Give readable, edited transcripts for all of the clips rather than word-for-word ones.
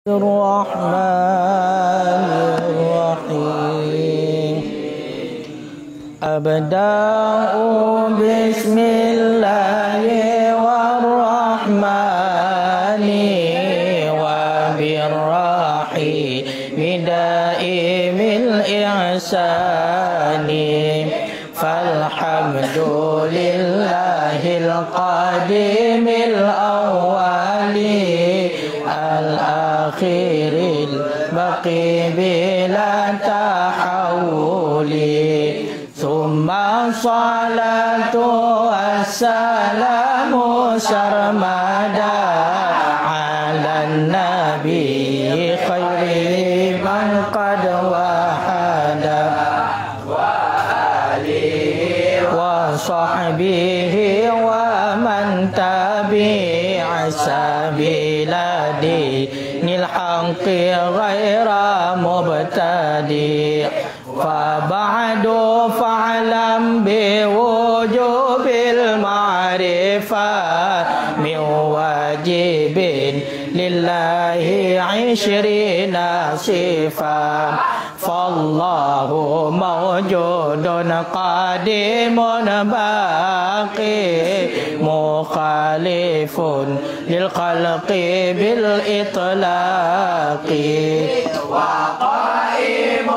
الرحمن الرحيم أبدأ بسم الله والرحمن وبالرحيم دائم الإحسان فالحمد لله القديم الأول الأخير البقي بلا تحول ثم الصلاة والسلام سرمدا على النبي خير من قد وحد وصحبه ومن تبع سبيل دين الحق غير مبتدع فبعد فاعلم بوجوب المعرفة من واجب لله 20 صفة فالله موجود قديم باقي مخالف للخلق بالإطلاق وقائم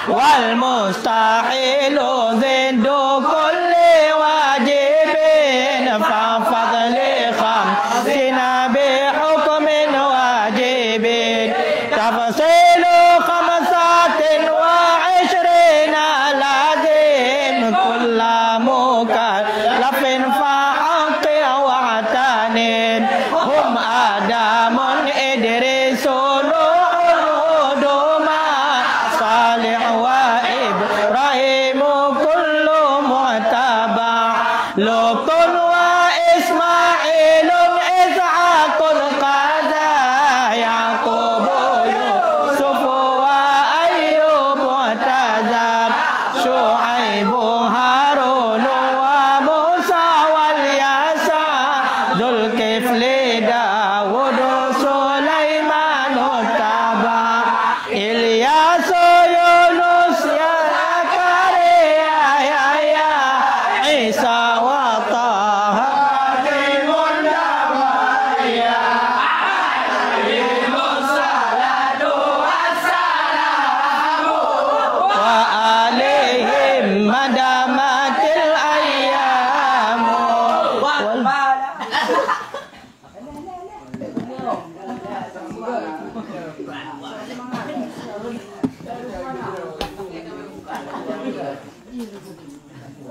والمستحيل ضد كل واجب ففضل 50 بحكم واجب تفصيل 25 لازم كل مكلف فحق واعتنين هم آدم إدريس لوط وإسماعيل إسحاق قادا يعقوب يوسف وأيوب وتزاب شعيب هارون وموسى واليسع ذو الكفل داود سليمان تبع إلياس يونس زكريا يحيى عيسى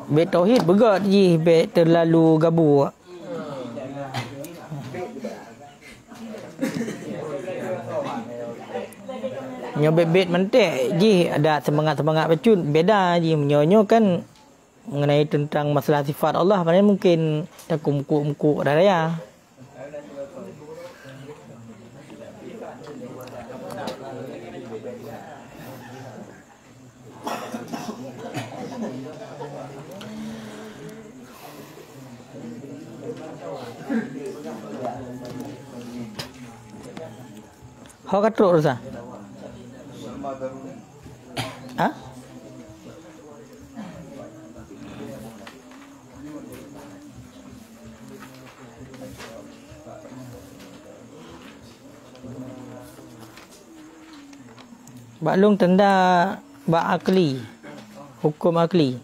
Bet tauhid begat je, bet terlalu gabu. Nyo bet mentek je, ada semangat-semangat pecun, beda je menyo kan mengenai tentang masalah sifat Allah, maknanya mungkin tak mukuk-mukuk raya. Hau katruk Ustaz. Ha? Baklung tanda akli. Hukum akli.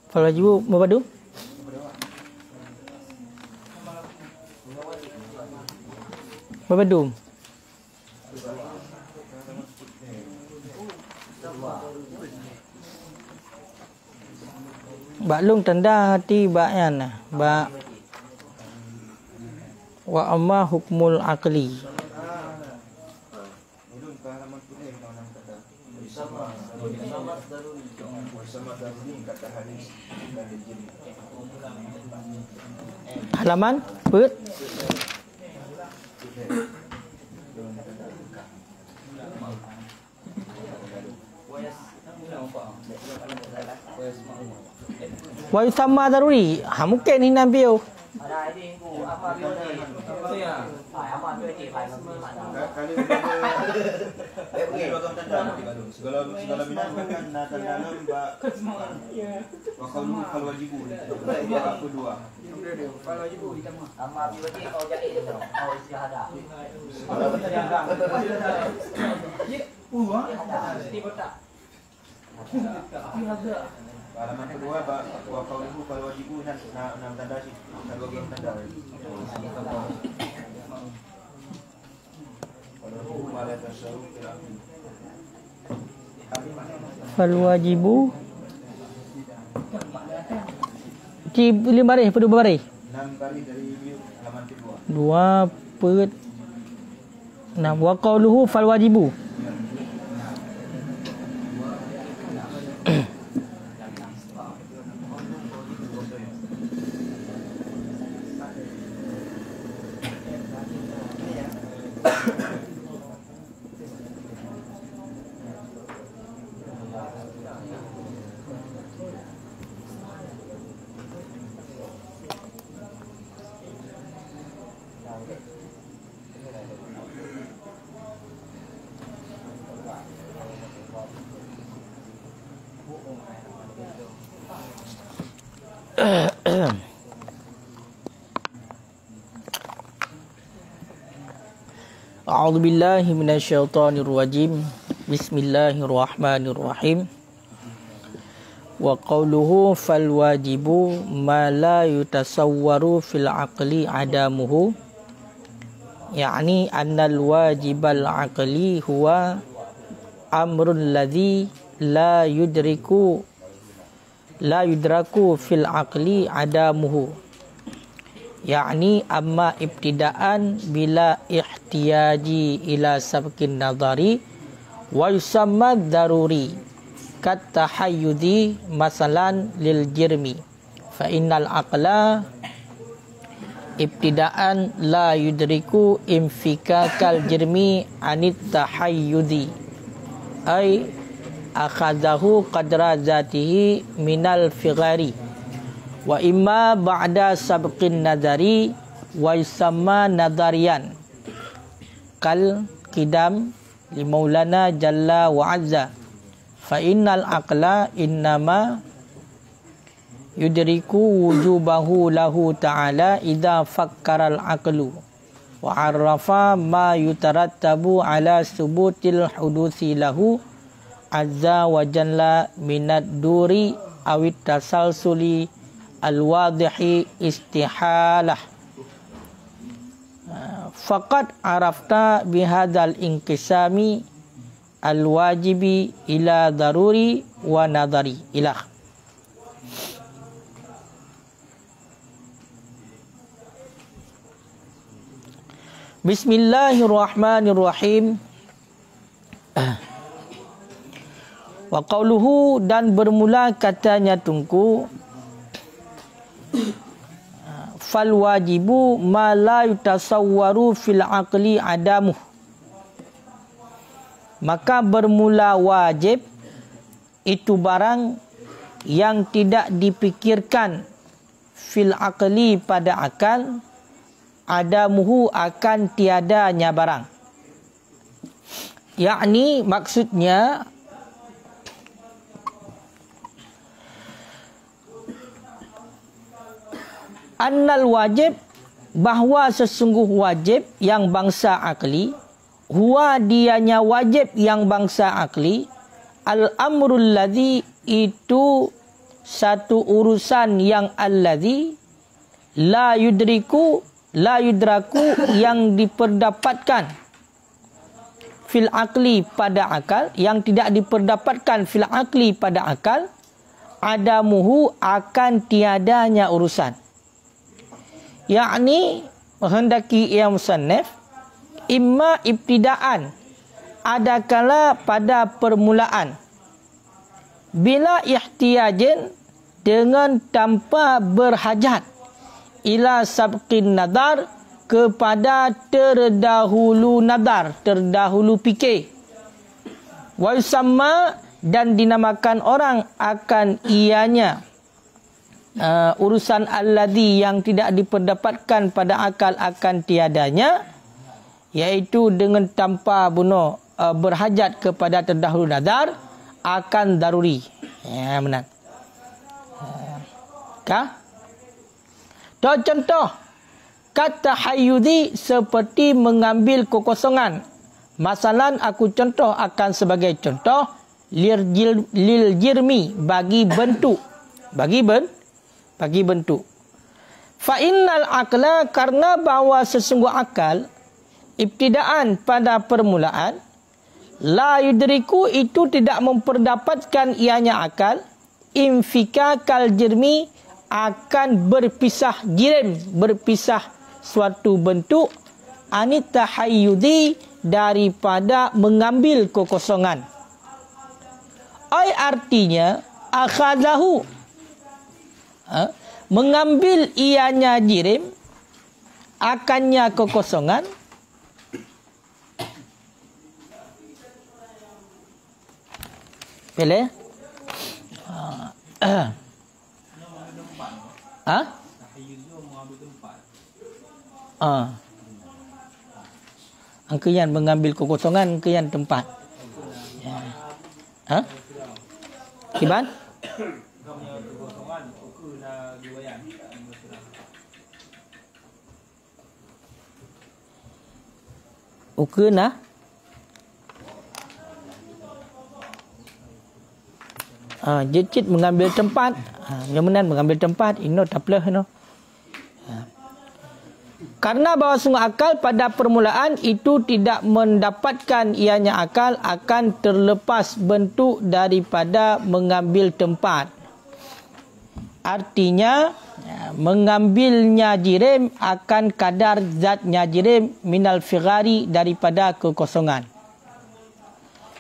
Fal wajibu mabadu. Mabadu. Baklung tanda hati ba'yan. Ba wa amma hukmul aqli. Halaman put. Wa yusamma daruri. Ha mungkin ni nabiu. Segala bidang kan tanda-tanda wakau fal wajibu kedua. Fal wajibu ditama. Amma berarti kau jadi itu kau istihadah. Halaman kedua wakau fal wajibu dan 6 tanda sih. 2 tanda. Fal wajibu di 5 baris pada baris 6 kali dari halaman kedua 2 per 6 wa qauluhu fal wajibu A'udzu billahi minasyaitonir rajim. Bismillahirrahmanirrahim. Wa qawluhu fal wajibu ma la yutasawwaru fil aqli adamuhu. Yani annal wajibal aqli huwa amrun ladzi la yudraku fil aqli adamuhu. Yani amma ibtidaan bila ihtiyaji ila sabqin nadari wa yusamma daruri kat tahayyudi masalan lil jirmi fa innal aqla ibtidaan la yudriku infikakal jirmi anit tahayyudi ay akhadahu qadra zatihi minal fighari wa imma ba'da sabqin nadari wa yusamma nadarian kal qidam li maulana jalla wa azza fa innal aqla innama yudriku wujubahu lahu ta'ala idza fakkara al aqlu wa arrafa ma yutarattabu ala subutil hudusi lahu azza wa jalla minad duri awit tasalsuli al-wadihi istihalah faqad arafta bihadzal inqisami al-wajibi ila daruri wa nadari ilah. Bismillahirrahmanirrahim. Wa qauluhu dan bermula katanya tungku fal wajibu ma la yutasawwaru fil aqli adamuh. Maka bermula wajib itu barang yang tidak dipikirkan fil aqli pada akal, adamuhu akan tiadanya barang. Yakni maksudnya annal wajib, bahawa sesungguh wajib yang bangsa akli, huwa dianya wajib yang bangsa akli, al-amrul ladzi itu satu urusan yang alladzi la yudraku yang diperdapatkan fil akli pada akal, yang tidak diperdapatkan fil akli pada akal, adamuhu akan tiadanya urusan. Yakni menghendaki ia musannaf imma ibtidaan, adakala pada permulaan, bila ihtiyajin dengan tanpa berhajat, ila sabqin nadar kepada terdahulu nadar, terdahulu fikir, wa yusamma dan dinamakan orang akan ianya urusan alladhi yang tidak diperdapatkan pada akal akan tiadanya, iaitu dengan tanpa berhajat kepada terdahulu nadar, akan daruri. Ya, benar. Contoh kata hayyudi seperti mengambil kekosongan. Masalan aku contoh akan sebagai contoh lil jirmi, bagi bentuk. Bagi bentuk. Fa innal aqla, karena bahawa sesungguh akal ibtidaan pada permulaan, la yudriku itu tidak memperdapatkan ianya akal, infika kal jirmi akan berpisah jirim, berpisah suatu bentuk, anit tahayyudi daripada mengambil kekosongan. Ai artinya akhadahu, mengambil ianya jirim, akannya kekosongan, boleh? Angkian mengambil kekosongan, angkian tempat. Kiban? Ukuna jecit mengambil tempat, kemudian mengambil tempat, ino taplah ino. Karena bahawa sungguh akal pada permulaan itu tidak mendapatkan ianya akal, akan terlepas bentuk daripada mengambil tempat. Artinya mengambilnya jirim akan kadar zatnya jirim minal fighari, daripada kekosongan.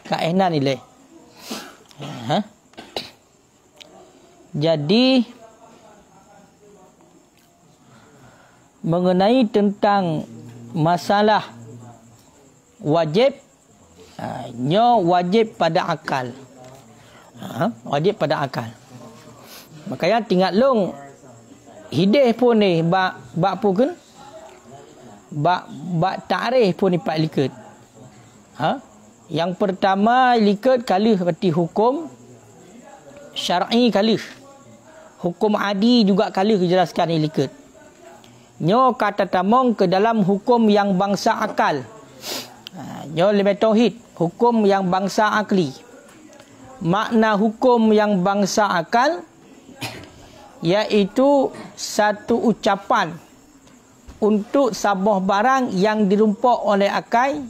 Kaenan nilai. Jadi mengenai tentang masalah wajib, nyo wajib pada akal. Wajib pada akal. Makanya tinggal long hidih pun ni bak pun bak ta'rif pun ni pak liket. Yang pertama liket kalih berarti hukum syar'i kalih. Hukum adi juga kalih dijelaskan ni liket. Nyo kata tamong ke dalam hukum yang bangsa akal. Nyo lebih tauhid, hukum yang bangsa akli. Makna hukum yang bangsa akal iaitu satu ucapan untuk sebuah barang yang dirumpak oleh akal.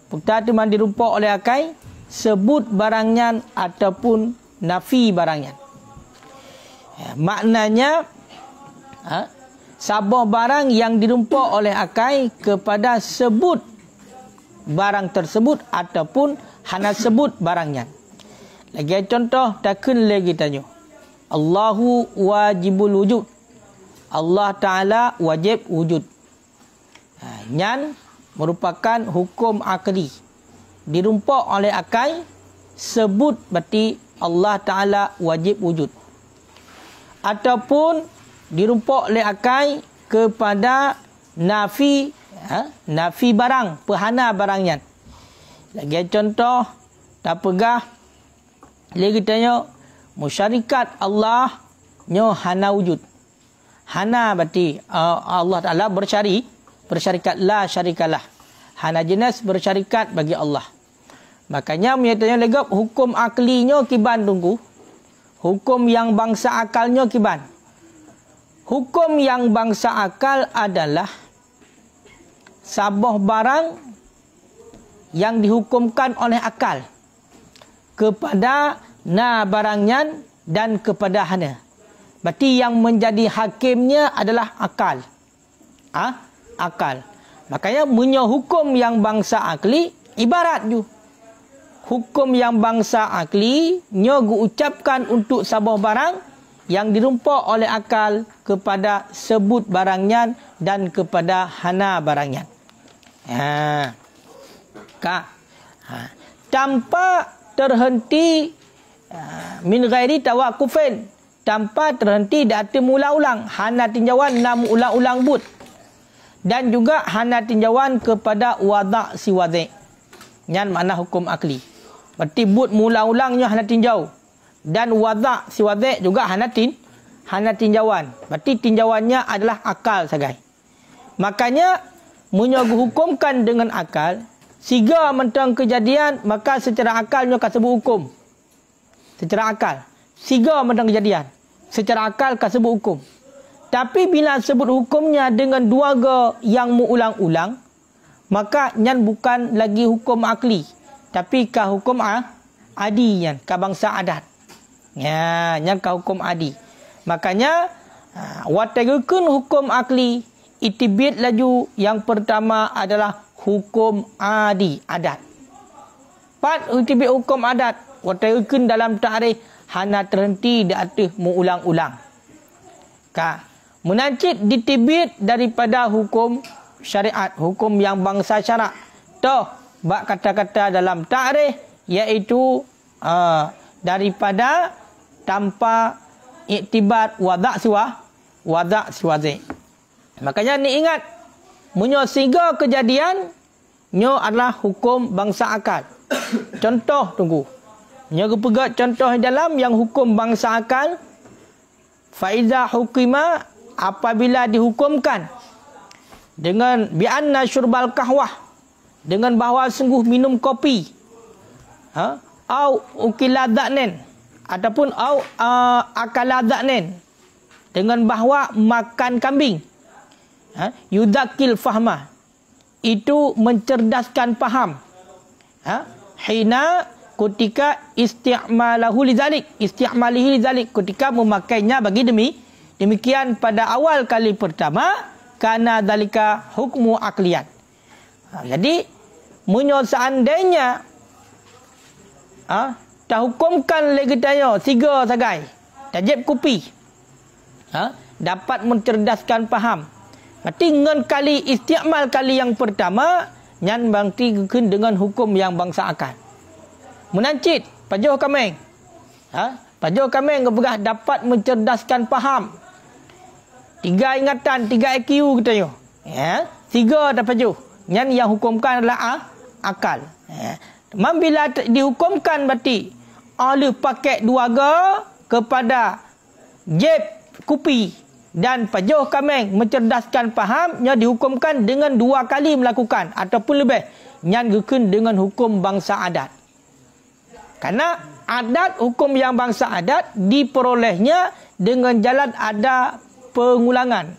Pertama dirumpak oleh akal, sebut barangnya ataupun nafi barangnya. Maknanya sebuah barang yang dirumpak oleh akal kepada sebut barang tersebut ataupun hanya sebut barangnya. Lagi contoh takun lagi tanya. Allahu wajibul wujud. Allah Ta'ala wajib wujud. Nyan merupakan hukum akli. Dirumpak oleh akal, sebut berarti Allah Ta'ala wajib wujud. Ataupun dirumpak oleh akal kepada nafi, nafi barang, perhana barangnya. Lagi contoh, tak pegah, lagi tanya, musyarikat Allah nyo hana wujud. Hana berarti Allah Ta'ala bersyarikat, la syarikalah. Hana jenis bersyarikat bagi Allah. Makanya menyatakan lagi hukum aklinya kiban tunggu. Hukum yang bangsa akalnya kiban. Hukum yang bangsa akal adalah sabah barang yang dihukumkan oleh akal kepada na barangnya dan kepada hana. Berarti yang menjadi hakimnya adalah akal. Akal. Makanya punya hukum yang bangsa akli ibarat ju. Hukum yang bangsa akli nyo ucapkan untuk sabah barang yang dirumpak oleh akal kepada sebut barangnya dan kepada hana barangnya. Tanpa terhenti min ghairi tawakufin, tanpa terhenti dati mula-ulang, hana tinjauan nam ulang-ulang but, dan juga hana tinjauan kepada wada' si wadhi'. Yang makna hukum akli. Berarti but mula-ulangnya hana tinjau, dan wada' si wadhi' juga hana tinjauan. Berarti tinjauannya adalah akal sagai. Makanya menyogu hukumkan dengan akal, siga mentang kejadian, maka secara akalnya kasebut hukum. Secara akal. Siga mentang kejadian, secara akal kasebut hukum. Tapi bila sebut hukumnya dengan dua ga yang mengulang-ulang, maka nyan bukan lagi hukum akli, tapi ka hukum adi nyan, ka bangsa adat. Ya, nyan ka hukum adi. Makanya watagekeun hukum akli itibit laju yang pertama adalah hukum adi, adat. Pat itibit hukum adat watagekeun dalam ta'rif hana terhenti di atas mengulang-ulang. Menancit ditibit daripada hukum syariat, hukum yang bangsa syarak. Toh, bak kata-kata dalam ta'rif iaitu daripada tanpa iktibar wada' siwazi. Makanya ni ingat, munyo siga kejadian nyo adalah hukum bangsa akal. Contoh tunggu. Nyo pegat contoh dalam yang hukum bangsa akal. Faiza hukima, apabila dihukumkan dengan bi'anna syurbal kahwah, dengan bahawa sungguh minum kopi, au ukila dha'nin, ataupun au akala dha'nin, dengan bahawa makan kambing, yudakil fahma, itu mencerdaskan faham, hina ketika isti'malihi lidhalik, ketika memakainya bagi demikian pada awal kali pertama, karena dalika hukmu akliat. Jadi munyo seandainya tak hukumkan lagi tayo tiga sagai tajib kopi, dapat mencerdaskan faham, berarti ngan kali isti'mal kali yang pertama nyan bangti dengan hukum yang bangsa akal. Menancit pajoh kameng, pajoh kameng kebegah dapat mencerdaskan faham. 3 ingatan, 3 IQ kita yo. 3 dah pajoh. Nyan yang hukumkan adalah akal. Bila dihukumkan berarti oleh pakai 2 ga kepada jeb kupi dan pajoh kameng mencerdaskan faham, nya dihukumkan dengan 2 kali melakukan ataupun lebih. Nyan gekeun dengan hukum bangsa adat. Karena adat, hukum yang bangsa adat diperolehnya dengan jalan ada pengulangan.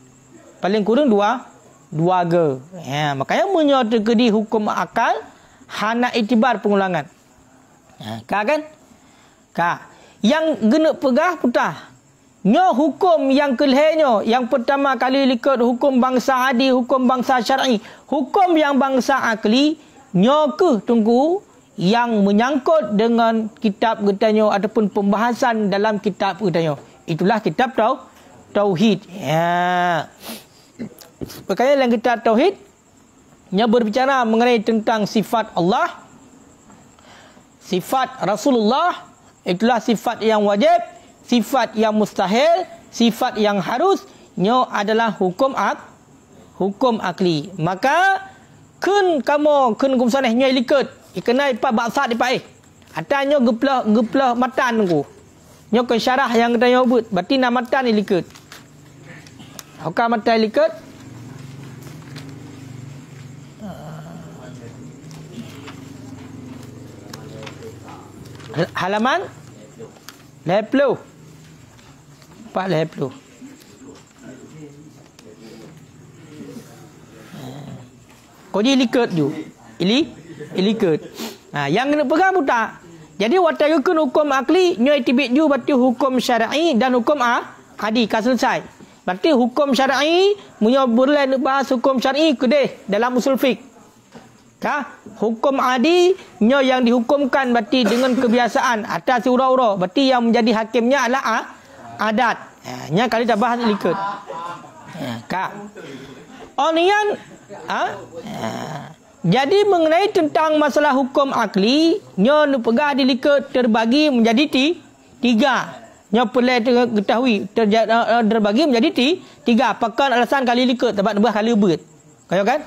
Paling kurang 2 ga. Makanya menyata di hukum akal hana itibar pengulangan. Kan? Yang gena pegah putah. Nyo hukum yang kelihnya, yang pertama kali likut hukum bangsa adi, hukum bangsa syar'i. Hukum yang bangsa akli, nyo ke tunggu yang menyangkut dengan kitab getanyo ataupun pembahasan dalam kitab getanyo. Itulah kitab tauhid. Ya. Perkara dalam kitab tauhid yang berbicara mengenai tentang sifat Allah, sifat Rasulullah, itulah sifat yang wajib, sifat yang mustahil, sifat yang harus, nyo adalah hukum akli. Maka kun kum saneh nyo likut ikenai pa baksa di pai. Atanya geplah matan ku. Nyo ke syarah yang kita nyebut, berarti nama matan ni likut. Hokam matan likut. Halaman 50. Pak 50. Kau je likut tu. Likut. Yang kena pegang buta. Jadi watayukun hukum akli nyo itibik ju berarti hukum syar'i dan hukum adi ka selesai. Berarti hukum syar'i munyo boleh nak bahas hukum syar'i kedeh dalam usul fiqh. Hukum adi nyo yang dihukumkan berarti dengan kebiasaan atas ura-ura, berarti yang menjadi hakimnya adalah adat. Nya kali dah bahas likut. Onian jadi mengenai tentang masalah hukum akli, nyo nu pegah dilikut terbagi menjadi tiga. Nyo perlu ketahui terbagi menjadi tiga. Pakan alasan kali likut sebab nebah kali beut. Kaya kan?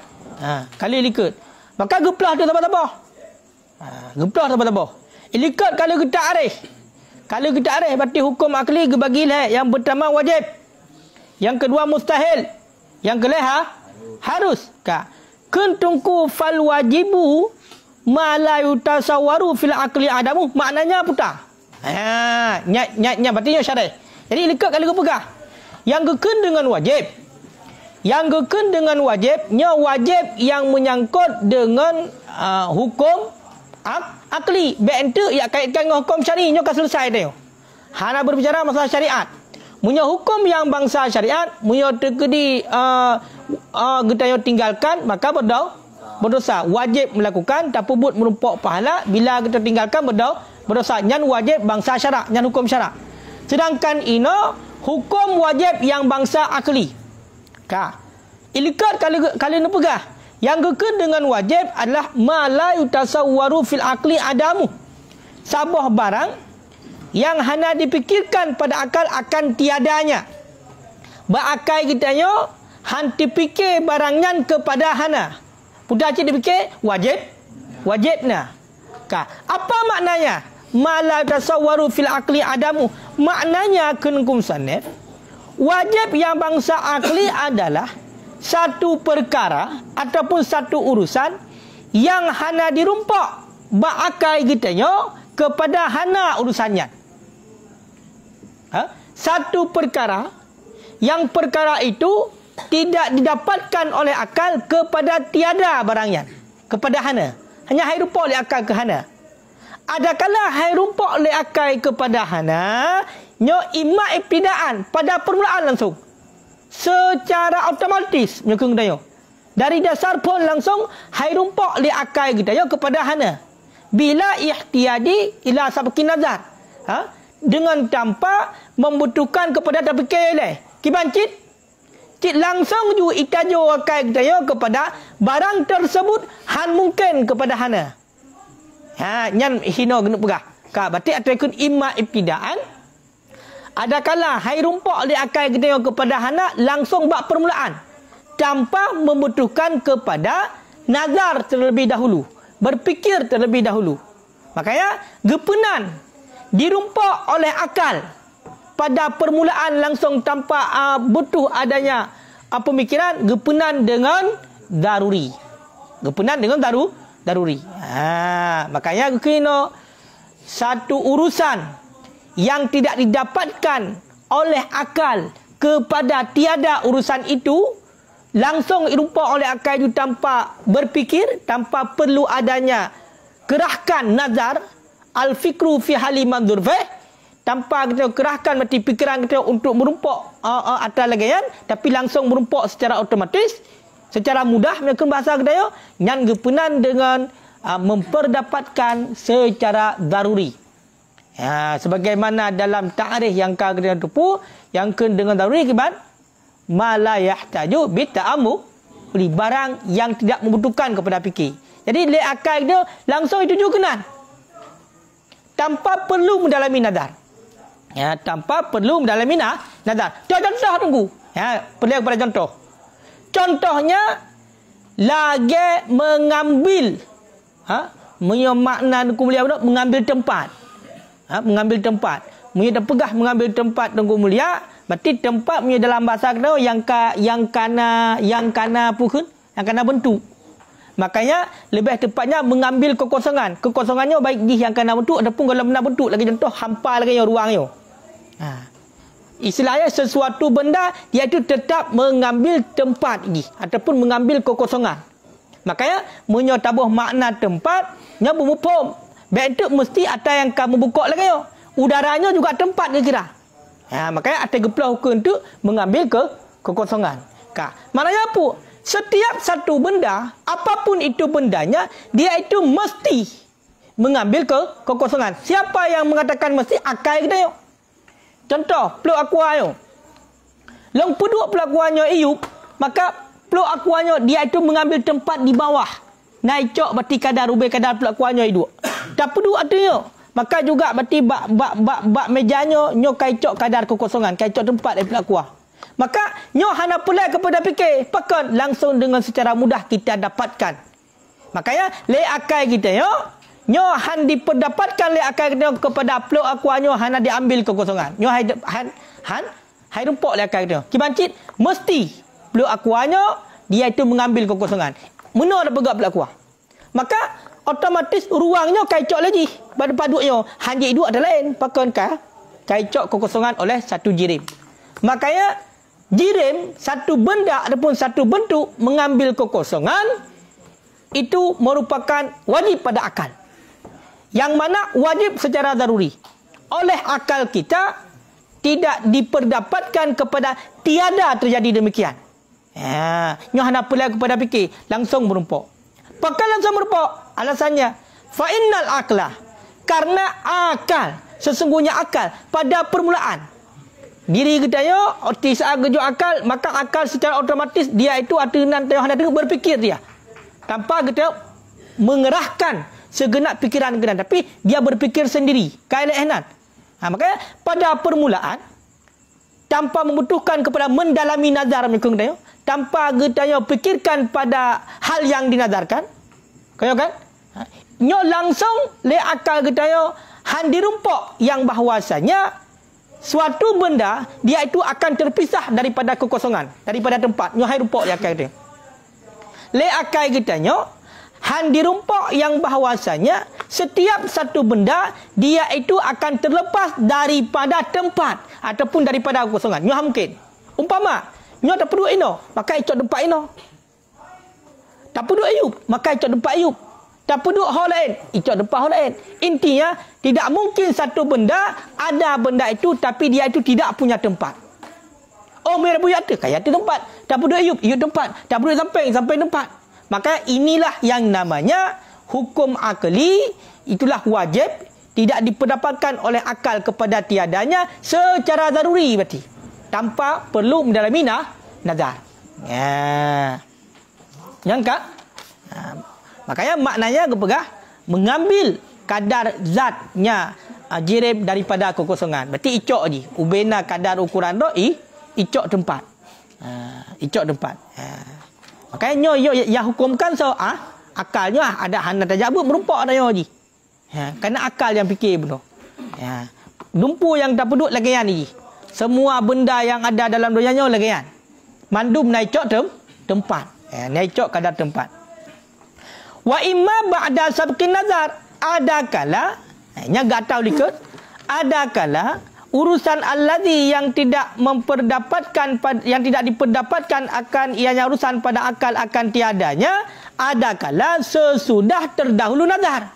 Kali likut. Maka geplah tu apa-apa. Geplah tu apa-apa. Likut kalau kita arif. Kalau kita arif berarti hukum akli gebagilah yang pertama wajib. Yang kedua mustahil. Yang kelima harus. Kuntungku fal wajibu ma la yutasawwaru fil aqli adamu. Maknanya putar. Nya berarti nya syarah. Jadi likut kalau pegang. Yang gekun dengan wajib. Yang gekun dengan wajib, nya wajib yang menyangkut dengan hukum akli. Beente ia kaitkan dengan hukum syar'i nya kan selesai dah. Hana berbicara masalah syariat. Punya hukum yang bangsa syariat, punya terkedi kita tinggalkan, maka berdosa. Wajib melakukan, tapi buat menumpuk pahala. Bila kita tinggalkan, berdosa. Yang wajib bangsa syarak, yang hukum syarak. Sedangkan ini hukum wajib yang bangsa akli. Ilikat kali ni pegah. Yang gekun dengan wajib adalah ma la yutasawwaru fil akli adamu. Sabah barang yang hanya dipikirkan pada akal akan tiadanya. Berakai kitanya hanti fikir barangnya kepada hana. Pudah cik dipikir wajibna. Apa maknanya? Ma la tasawwaru fil akli adamu. Maknanya kunkum sanif, wajib yang bangsa akli adalah satu perkara ataupun satu urusan yang hana dirumpak berakai kitanya kepada hana urusannya. Satu perkara yang perkara itu tidak didapatkan oleh akal kepada tiada barangnya, kepada hana. Hanya hai rupa oleh akal ke hana. Adakala hai rupa oleh akal kepada hana, nyo imma ibtidaan pada permulaan langsung. Secara otomatis menyokong dayo. Dari dasar pun langsung hai rupa oleh akal kita yo kepada hana. Bila ihtiyadi ila sabqin nazar. Dengan tanpa membutuhkan kepada terfikir oleh. Kibancit cik langsung ju itajo akal kita yo kepada barang tersebut han mungkin kepada hana. Nyan hino guna pegah. Berarti atakun imma ibtidaan. Adakala hai rumpak oleh akal kita yo kepada hana langsung bak permulaan tanpa membutuhkan kepada nazar terlebih dahulu, berfikir terlebih dahulu. Makanya gepenan dirumpak oleh akal pada permulaan langsung tanpa butuh adanya pemikiran, gepenan dengan daruri. Gepenan dengan daruri. Makanya kena satu urusan yang tidak didapatkan oleh akal kepada tiada urusan itu langsung dirumpak oleh akal itu tanpa berfikir, tanpa perlu adanya kerahkan nazar al-fikru fi hali mandur tanpa kita kerahkan mati fikiran kita untuk merumpak atas lagayan, tapi langsung merumpak secara otomatis, secara mudah melakukan bahasa kita yo yang gepenan dengan memperdapatkan secara daruri. Sebagaimana dalam ta'rif yang kena tupu, yang kena dengan daruri kibat ma la yahtaju bi ta'ammu, barang yang tidak membutuhkan kepada fikir. Jadi le akal dia langsung itu juga kenal. Tanpa perlu mendalami nazar. Tanpa perlu mendalami nazar. Contoh tunggu. Perlu kepada contoh. Contohnya lagi mengambil punya makna Tengku Mulia mengambil tempat. Mengambil tempat. Punya terpegah mengambil tempat Tengku Mulia, berarti tempat punya dalam bahasa kita yang kana pukul, yang kana bentuk. Makanya lebih tepatnya mengambil kekosongan. Kekosongannya baik di yang kana bentuk ataupun kalau benar bentuk lagi contoh hampa lagi ruangnya. Istilahnya sesuatu benda dia itu tetap mengambil tempat ini ataupun mengambil kekosongan. Makanya menyatabuh makna tempat nya bermufhum. Baik itu mesti ada yang kamu buka lagi yo. Udaranya juga tempat kira-kira. Makanya ada geplah hukum itu mengambil kekosongan. Maknanya apa? Setiap satu benda, apapun itu bendanya, dia itu mesti mengambil kekosongan. Siapa yang mengatakan mesti? Akal kita yo. Contoh, peluk aqua yo. Long peduk peluk aquanya iup, maka peluk aquanya dia itu mengambil tempat di bawah. Naik cok berarti kadar ubah kadar peluk aquanya hidup. Tak peduk artinya. Maka juga berarti bak mejanya nyo kaicok kadar kekosongan, kaicok tempat dari peluk aqua. Maka nyo hana pelai kepada fikir, pakan langsung dengan secara mudah kita dapatkan. Makanya le akal kita yo nyo han diperdapatkan le akal kita kepada peluk aqua nyo hana diambil kekosongan. Nyo hai rumpok le akal kita. Kibancit mesti peluk aqua nyo dia itu mengambil kekosongan. Mana ada pegak peluk aqua. Maka otomatis ruangnya kaicok lagi pada paduknya. Hanjik dua ada lain. Pakan kaicok kekosongan oleh satu jirim. Makanya jirim satu benda ataupun satu bentuk mengambil kekosongan itu merupakan wajib pada akal. Yang mana wajib secara daruri. Oleh akal kita tidak diperdapatkan kepada tiada terjadi demikian. Nyo hana pelai kepada fikir langsung merumpok. Pakai langsung merumpok. Alasannya fa innal aqla, karena akal, sesungguhnya akal pada permulaan diri kita yo saat gejo akal, maka akal secara otomatis dia itu atunan tengah berfikir dia tanpa kita mengerahkan segenap pikiran kita, tapi dia berfikir sendiri kaelehanan. Makanya pada permulaan tanpa membutuhkan kepada mendalami nazar mekung kita yo, tanpa kita yo pikirkan pada hal yang dinazarkan kaya kan nyo langsung le akal kita yo han dirumpok yang bahwasanya suatu benda dia itu akan terpisah daripada kekosongan, daripada tempat. Nyo hai rumpok le akal kita. Le akal kita nyo han dirumpok yang bahwasanya setiap satu benda dia itu akan terlepas daripada tempat ataupun daripada kekosongan. Nyo mungkin. Umpama nyo tak perlu ino, maka icok tempat ino. Tak perlu ayub, maka icok tempat ayub. Tak perlu hal lain, icok tempat hal lain. Intinya, tidak mungkin satu benda, ada benda itu, tapi dia itu tidak punya tempat. Oh, mereka punya ada, kaya ada tempat. Tak perlu ayub tempat. Tak perlu sampai tempat. Maka inilah yang namanya hukum akli, itulah wajib, tidak diperdapatkan oleh akal kepada tiadanya secara daruri berarti. Tanpa perlu mendalami nazar. Yang makanya maknanya kepegah mengambil kadar zatnya jirim daripada kekosongan. Berarti icok je. Ubena kadar ukuran tu icok tempat. Icok tempat. Makanya nyo yang hukumkan so akalnya ada hana tajabut merumpak ada nyo je. Kerana akal yang fikir betul. Dumpu yang tak pedut lagian ni. Semua benda yang ada dalam dunia nyo lagian. Mandum naik cok tempat. Naik cok kadar tempat. Wa imma ba'da sabqin nazar, ada kala nya gak tahu likut, ada kala urusan alladhi yang tidak memperdapatkan, yang tidak diperdapatkan akan ianya urusan pada akal akan tiadanya, ada kala sesudah terdahulu nazar,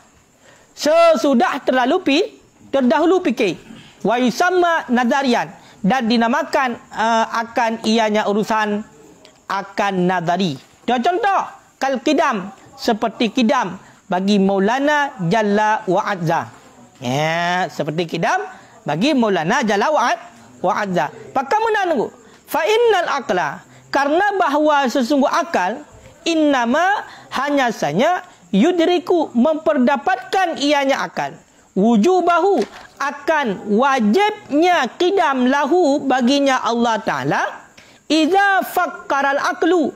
sesudah terdahulu fikir, wa yusamma nazarian, dan dinamakan akan ianya urusan akan nazari. Contoh kal kidam, seperti kidam bagi Maulana Jalla wa Azza. Ya, seperti kidam bagi Maulana Jalla wa Azza. Pakamunanku fa innal aqla, karena bahawa sesungguh akal innama hanya saja yudriku memperdapatkan ianya akal wujubahu akan wajibnya qidam lahu baginya Allah Ta'ala idza faqqaral aqlu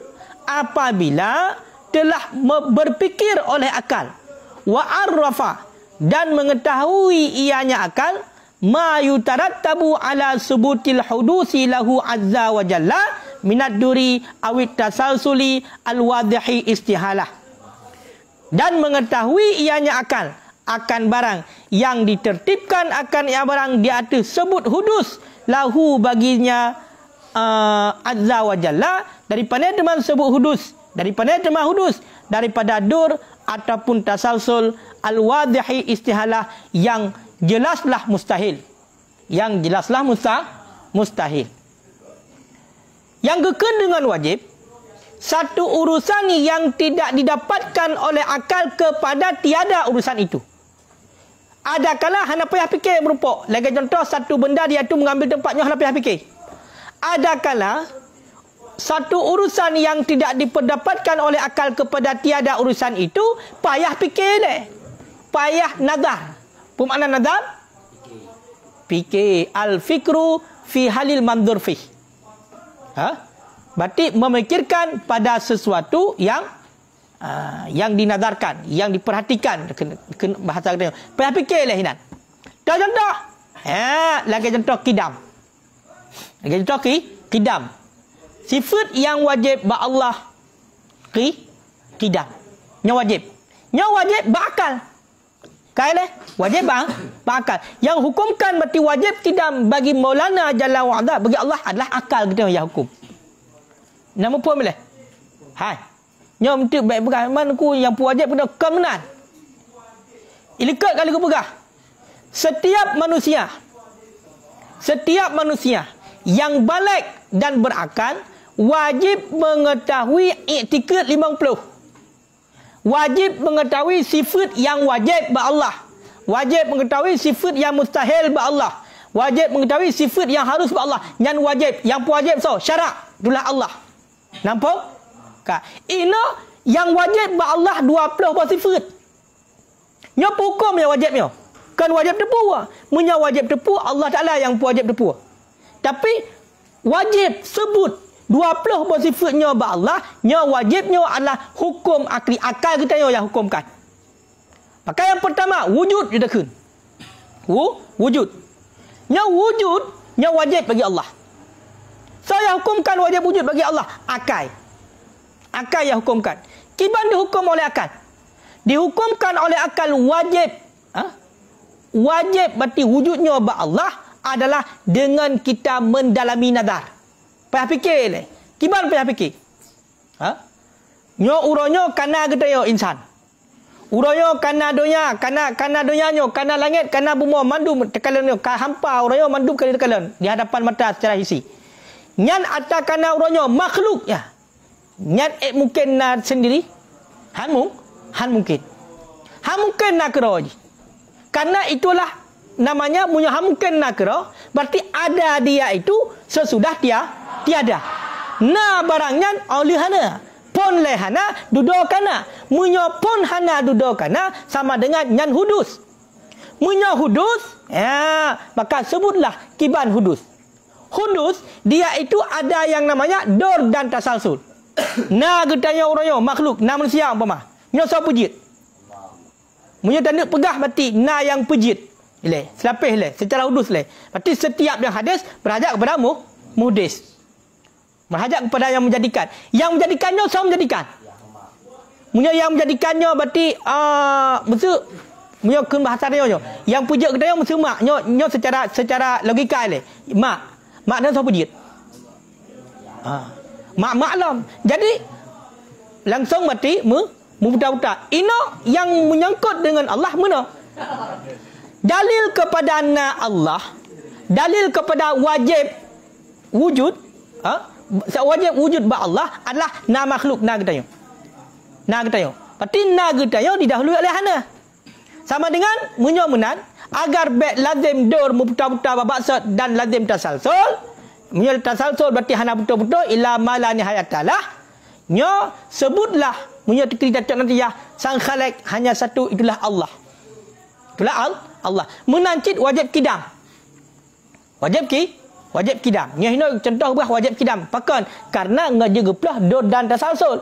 apabila telah berfikir oleh akal wa arrafa dan mengetahui ianya akal ma yutarattabu ala subutil hudusi lahu azza wa jalla minad duri awit tasalsuli al-wadhihi istihalah, dan mengetahui ianya akal akan barang yang ditertibkan akan ia barang di atas sebut hudus lahu baginya azza wa jalla daripada teman sebut hudus, daripada teman hudus, daripada dur ataupun tasalsul al-wadhihi istihalah yang jelaslah mustahil, yang jelaslah mustahil. Yang kekal dengan wajib, satu urusan yang tidak didapatkan oleh akal kepada tiada urusan itu. Ada kala hana payah fikir berupa, lagi contoh satu benda dia tu mengambil tempatnya hana payah fikir. Ada kala satu urusan yang tidak didapatkan oleh akal kepada tiada urusan itu payah fikir deh. Payah nazar. Apa makna nazar? Fikir. Al-fikru fi halil mandur fih. Berarti memikirkan pada sesuatu yang dinazarkan, yang diperhatikan. Bahasa kita. Payah fikirlah hinan. Contoh. Lagi contoh kidam. Lagi contoh kidam. Sifat yang wajib ba Allah kidam. Nya wajib. Nya wajib bakal. Kaileh wajib bakal. Yang hukumkan berarti wajib kidam bagi Maulana Jalla wa Azza, bagi Allah adalah akal kita yang hukum. Nama puan boleh? Hai. Nya mesti baik pegah mana ku yang wajib pada kemenan. Ilikat kali ku pegah. Setiap manusia yang balik dan berakal wajib mengetahui i'tikad 50. Wajib mengetahui sifat yang wajib ba Allah. Wajib mengetahui sifat yang mustahil ba Allah. Wajib mengetahui sifat yang harus ba Allah. Yang wajib, yang wajib syarak itulah Allah. Nampak? Ini yang wajib ba Allah 20 sifat. Nya hukum yang wajibnya. Kan wajib tepu. Munya wajib tepu Allah Taala yang wajib tepu. Tapi wajib sebut 20 sifatnya ba Allah, nya wajibnya adalah hukum akli, akal kita yang hukumkan. Maka yang pertama wujud didakan. Wujud. Nya wujud, nya wajib bagi Allah. Saya hukumkan wajib wujud bagi Allah, akal. Akal yang hukumkan. Kiban dihukum oleh akal. Dihukumkan oleh akal wajib. Wajib berarti wujudnya ba Allah adalah dengan kita mendalami nazar. Payah fikir le. Kiban payah fikir? Nyo uronyo kana kita yo insan. Uronyo kana donya, kana donyanyo, kana langit, kana bumi mandu tekalan ka hampa uronyo mandu kali tekalan di hadapan mata secara hisi. Nyan atta kana uronyo makhluk ya. Nyan mungkin na sendiri. Han mungkin. Han mungkin nak roji. Karena itulah namanya punya mungkin nakro, berarti ada dia itu sesudah tiada. Na barangnya olehana, pon lehana dudokana, munyo pon hana dudokana sama dengan nyan hudus. Munyo hudus, maka sebutlah kiban hudus. Hudus dia itu ada yang namanya dor dan tasalsul. Na getanya orangnya makhluk, na manusia umpama. Nyo so pujit. Munyo tanda pegah berarti na yang pujit. Selapis secara hudus berarti setiap yang hadis berhajat kepada muhdis. Berhajat kepada yang menjadikan. Yang menjadikannya sama menjadikan. Punya yang menjadikannya berarti mesti punya kun bahasa dia nyo. Yang pujit kita mesti mak nyo secara logika mak dan sama pujit. Mak maklum. Jadi langsung berarti mudah-mudah. Ini yang menyangkut dengan Allah mana? Dalil kepada Allah, dalil kepada wajib wujud, wajib wujud ba Allah adalah na makhluk na kita yo. Na kita yo. Berarti na kita yo didahului oleh hana. Sama dengan munyo menan Agar bet lazim dur muputar-putar babak dan lazim tasalsul. Menyo tasalsul berarti hana betul-betul ila mala nihayatalah. Nyo sebutlah menyo kita nanti ya sang khalik hanya satu, itulah Allah. Itulah Allah. Menancit wajib kidam. Wajib kidam. Nyo hino contoh buah wajib kidam. Pakan karena ngajaga pula dur dan tasalsul.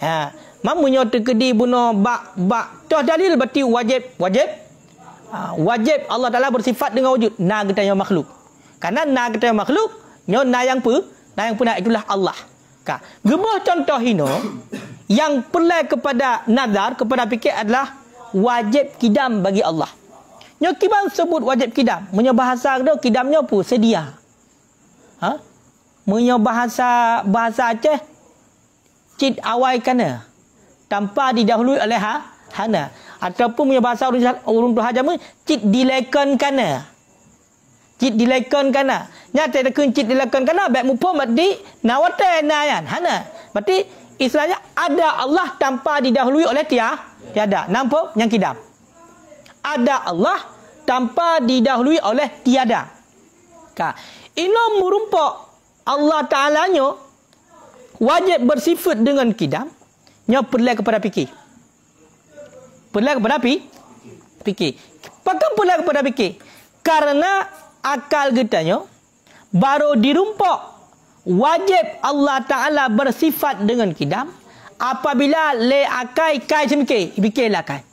Ha, mamunyo terkedi bunuh bak toh dalil berarti wajib. Wajib Allah Taala bersifat dengan wujud. Na getanya makhluk. Karena na getanya makhluk, nyo na yang punah itulah Allah. Ka. Gebuh contoh hino yang perlu kepada nazar, kepada fikir adalah wajib kidam bagi Allah. Nyo kibang sebut wajib kidam. Menyo bahasa tu kidamnya apa? Sedia. Ha? Menyo bahasa Aceh cid awai kana tanpa didahului oleh hana. Ataupun punya bahasa urun Tuhajama cid dilakukan kana. Cid dilakukan kana. Nyata ada cid dilakukan kana baik mupom berarti nawate nayan hana. Berarti istilahnya ada Allah tanpa didahului oleh tiada. Nampak yang kidam. Ada Allah tanpa didahului oleh tiada. Ka. Ino merumpok Allah Ta'ala nyo wajib bersifat dengan kidam. Nyo perlu kepada fikir. Perlu kepada fikir. Pakai perlu kepada fikir. Karena akal kita nyo baru dirumpok wajib Allah Ta'ala bersifat dengan kidam apabila le akai kai semikir. Ibikirlah kai.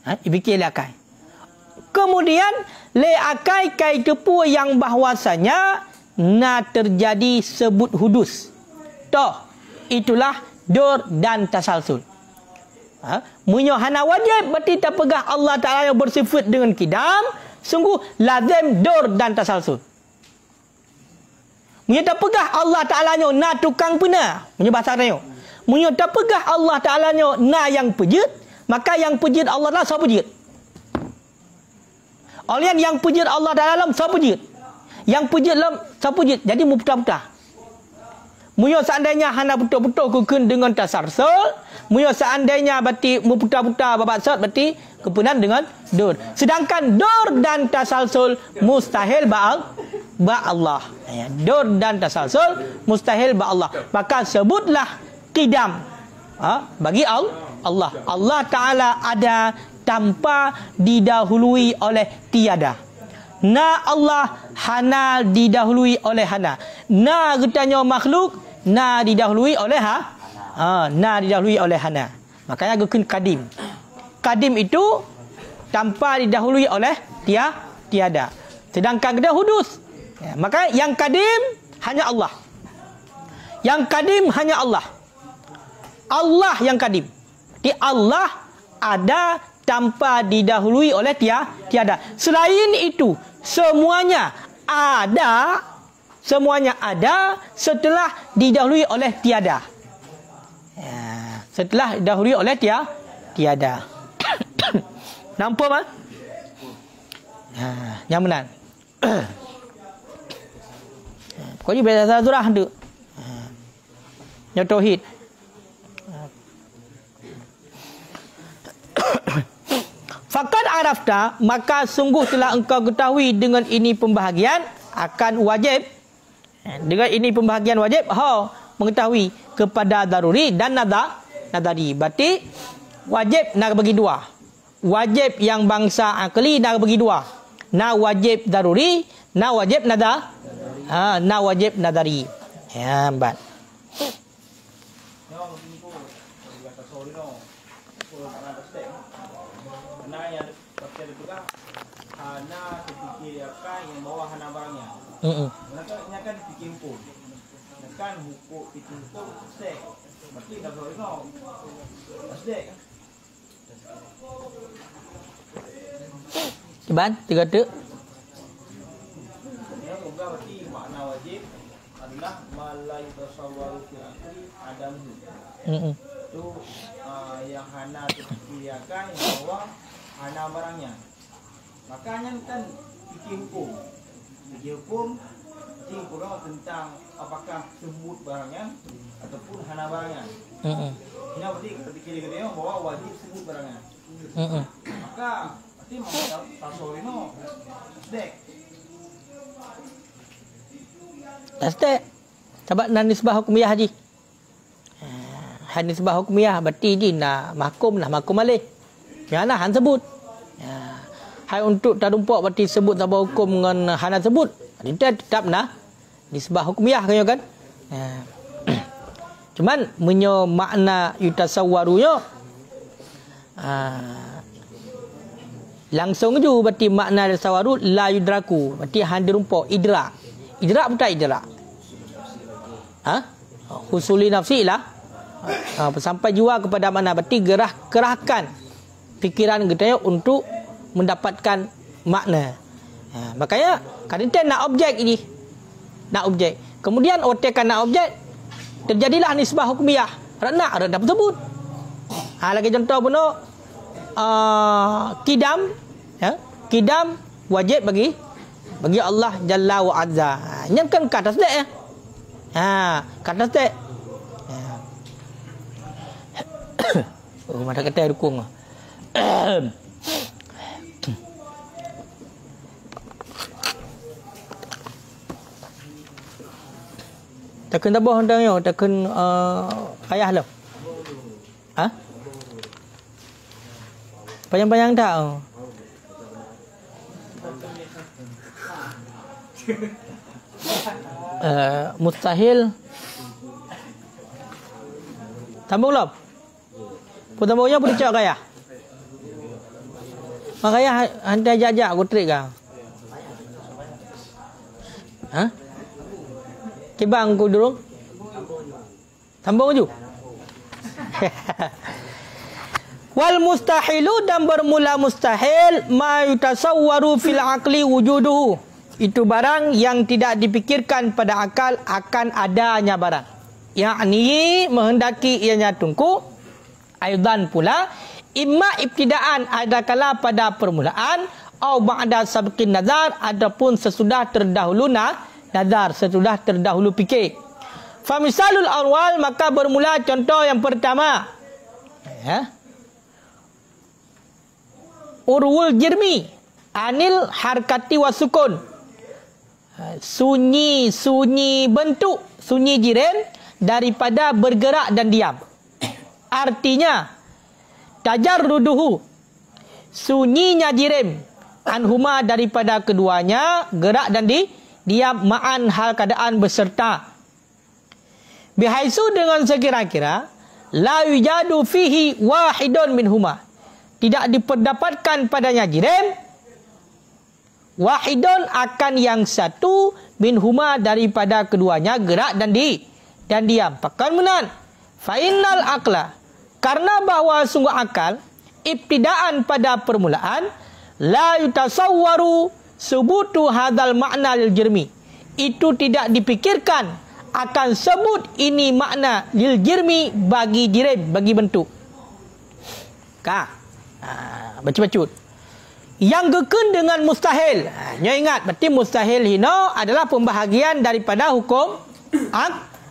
Ibikirlah kai. Kemudian le akai kai tepu yang bahwasanya na terjadi sebut hudus. Toh itulah dur dan tasalsul. Munyo hana wajib berarti tak pegah Allah Ta'ala yang bersifat dengan kidam, sungguh lazim dur dan tasalsul. Munyo tak pegah Allah Ta'ala nyo na tukang puna, munyo bahasa nyo. Munyo tak pegah Allah Ta'ala nyo na yang pejit, maka yang pejit Allah Ta'ala siapa pejit? Oleh yang pejit Allah Ta'ala siapa pejit? Yang pejit siapa pejit? Jadi muputar-putar. Munyo seandainya hana betul-betul kekun dengan tasarsul, munyo seandainya berarti muputar-putar babak berarti kepunan dengan dur. Sedangkan dur dan tasalsul mustahil ba Allah. Ya, dur dan tasalsul mustahil ba Allah. Maka sebutlah qidam bagi Allah. Allah Ta'ala ada tanpa didahului oleh tiada. Na Allah hana didahului oleh hana. Na getanya makhluk na didahului oleh na didahului oleh hana. Makanya gukun kadim. Kadim itu tanpa didahului oleh tiada. Sedangkan kita hudus. Ya, maka yang kadim hanya Allah. Yang kadim hanya Allah. Allah yang kadim. Di Allah ada tanpa didahului oleh tiada. Selain itu, semuanya ada setelah didahului oleh tiada. Ya, setelah didahului oleh tiada. Nampak tak? Ya, yang benar. Kau ni biasa surah tu. Yang tauhid. Faqad arafta, maka sungguh telah engkau ketahui dengan ini pembahagian akan wajib. Dengan ini pembahagian wajib, mengetahui kepada daruri dan nadari. Berarti wajib nak bagi dua. Wajib yang bangsa akli nak bagi dua. Na wajib daruri, na wajib na wajib nadari. Ya, bat. Hana terfikir akan yang bawah hana barangnya. Mereka kan fikir hukum. Kan hukum itu hukum sek. Berarti dah boleh kau. Sek. Ban, tiga tu. Ya, bukan berarti makna wajib adalah malai tasawwur fil akhir adam. Itu yang hana terfikir akan yang bawah hana barangnya. Makanya kan fikir hukum. Fikir hukum tentang apakah sebut barangnya ataupun hana barangnya. Ini berarti kita fikir dia bahwa wajib sebut barangnya. Maka Berarti mau tasorino dek. Tasdek. Sebab nak nisbah hukumiyah haji. Nisbah hukumiyah berarti dia nak mahkum alih. Yang Han sebut. Hai untuk tadumpak berarti sebut sabah hukum dengan Han sebut. Dia tetap nak nisbah hukumiyah kan? Cuman menyo makna yutasawwarunya langsung je berarti makna tasawwaru la yudraku. Berarti Han dirumpak idrak. Idrak bukan idrak. Husuli nafsi lah. Sampai jua kepada mana berarti kerahkan fikiran kita untuk mendapatkan makna. Makanya kadang-kadang nak objek ini. Nak objek. Kemudian otakkan nak objek, terjadilah nisbah hukumiyah. Nak dapat sebut. Lagi contoh pun kidam, kidam wajib bagi Allah Jalla wa Azza. Ini kan kata sedek ya. Kata sedek. Mana kata dukung. Takkan tabah hendang yo, takkan ayah lo. Panjang-panjang tak? Mustahil. Tambung belum? Tambungnya pun dicak kaya. Makanya hantar jajak aku trik kau. Kibang ku dulu. Tambung je. Wal mustahilu dan bermula mustahil ma yutasawwaru fil aqli wujuduhu. Itu barang yang tidak dipikirkan pada akal akan adanya barang. Yakni menghendaki ianya tungku. Aidan pula imma ibtidaan adakala pada permulaan atau ba'da sabqin nazar adapun sesudah terdahulu nazar, sesudah terdahulu fikir. Fa misalul awal maka bermula contoh yang pertama. Urwul jirmi anil harkati wasukun. Sunyi bentuk, sunyi jirim daripada bergerak dan diam. Artinya tajarruduhu, sunyinya jirim, anhuma daripada keduanya, gerak dan diam, ma'an hal keadaan beserta. Bihaisu dengan sekira-kira la yujadu fihi wahidun minhuma, tidak diperdapatkan padanya jirim, wahidun akan yang satu, minhuma daripada keduanya, gerak dan diam. Pakan menan fa'innal aqla, karena bahwa sungguh akal ibtidaan pada permulaan la yutasawwaru subutu hadzal makna lil jirmi, itu tidak dipikirkan akan sebut ini makna lil jirmi bagi jirim, bagi bentuk. Bacut-bacut. Yang gekun dengan mustahil. Ingat, berarti mustahil hino adalah pembahagian daripada hukum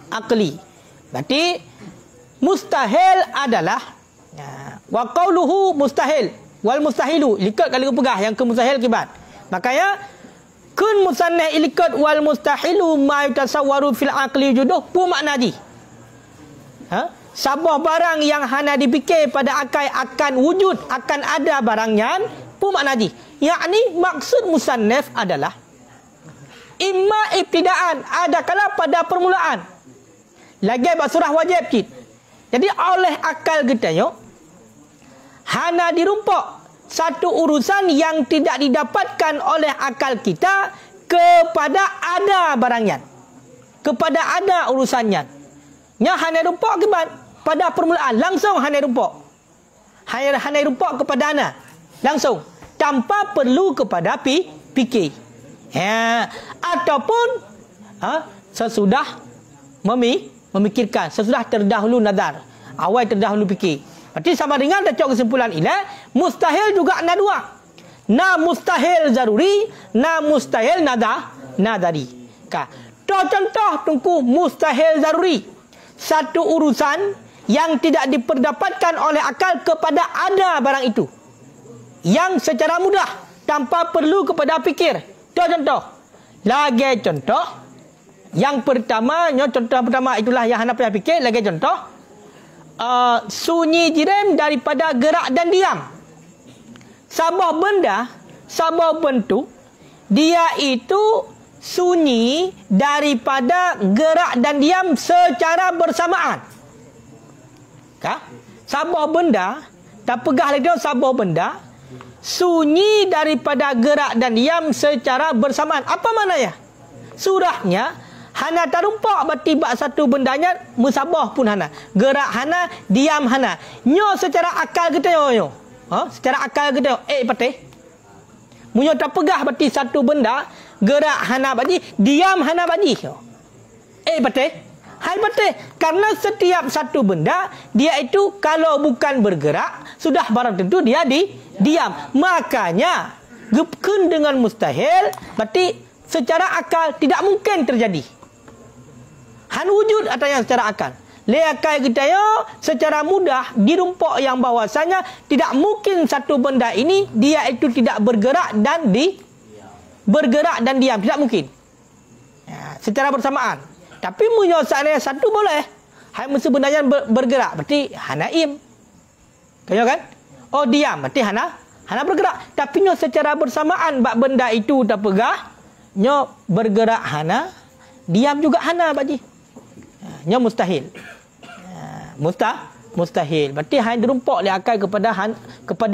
akli. Berarti mustahil adalah wa qauluhu mustahil wal mustahilu likat kali pegah yang ke mustahil kibat. Makanya kun musannah ilikat wal mustahilu ma yutasawwaru fil aqli juduh pun makna ji. Sabah barang yang hana dipikir pada akal akan wujud, akan ada barangnya pun makna ji. Yakni maksud musannaf adalah imma ibtidaan, ada kala pada permulaan. Lagi surah wajib cik. Jadi oleh akal kita hana dirumpak satu urusan yang tidak didapatkan oleh akal kita kepada ada barangnya, kepada ada urusannya. Nya hana rumpak akibat pada permulaan langsung hana rumpak. Hana rumpak kepada ana langsung tanpa perlu kepada fikir. Ataupun sesudah memikirkan, sesudah terdahulu nazar, awal terdahulu fikir. Berarti sama dengan cocok kesimpulan ilah, mustahil juga ada dua. Na mustahil zaruri, na mustahil nadari. Contoh tungku mustahil zaruri. Satu urusan yang tidak diperdapatkan oleh akal kepada ada barang itu. yang secara mudah tanpa perlu kepada fikir. Itu contoh. Lagi contoh. Yang pertama, contoh pertama itulah yang hana payah fikir. Lagi contoh. Sunyi jirim daripada gerak dan diam. Sebuah benda, sebuah bentuk, dia itu sunyi daripada gerak dan diam secara bersamaan. Sebuah benda, tak pegah lagi sebuah benda, sunyi daripada gerak dan diam secara bersamaan. Apa maknanya? Surahnya, hana tarumpak berarti bak satu bendanya musabah pun hana. Gerak hana, diam hana. Nyo secara akal kita yo. Secara akal kita patih. Munyo tak pegah berarti satu benda, gerak hana bagi, diam hana bagi. Patih. Hai patih. Karena setiap satu benda, dia itu kalau bukan bergerak, sudah barang tentu dia diam. Makanya, gepken dengan mustahil, berarti secara akal tidak mungkin terjadi. Han wujud atau yang secara akal. Leakai kita yo secara mudah dirumpak yang bahwasanya tidak mungkin satu benda ini dia itu tidak bergerak dan bergerak dan diam, tidak mungkin. Secara bersamaan. Tapi menyosaknya satu boleh. Hai mesti bendanya bergerak berarti hanaim. Kayo kan? Oh diam berarti hana bergerak. Tapi nyo secara bersamaan bak benda itu tak pegah, nyo bergerak hana, diam juga hana baji. Nyo mustahil. Mustahil. Berarti hanya dirumpak oleh akal kepada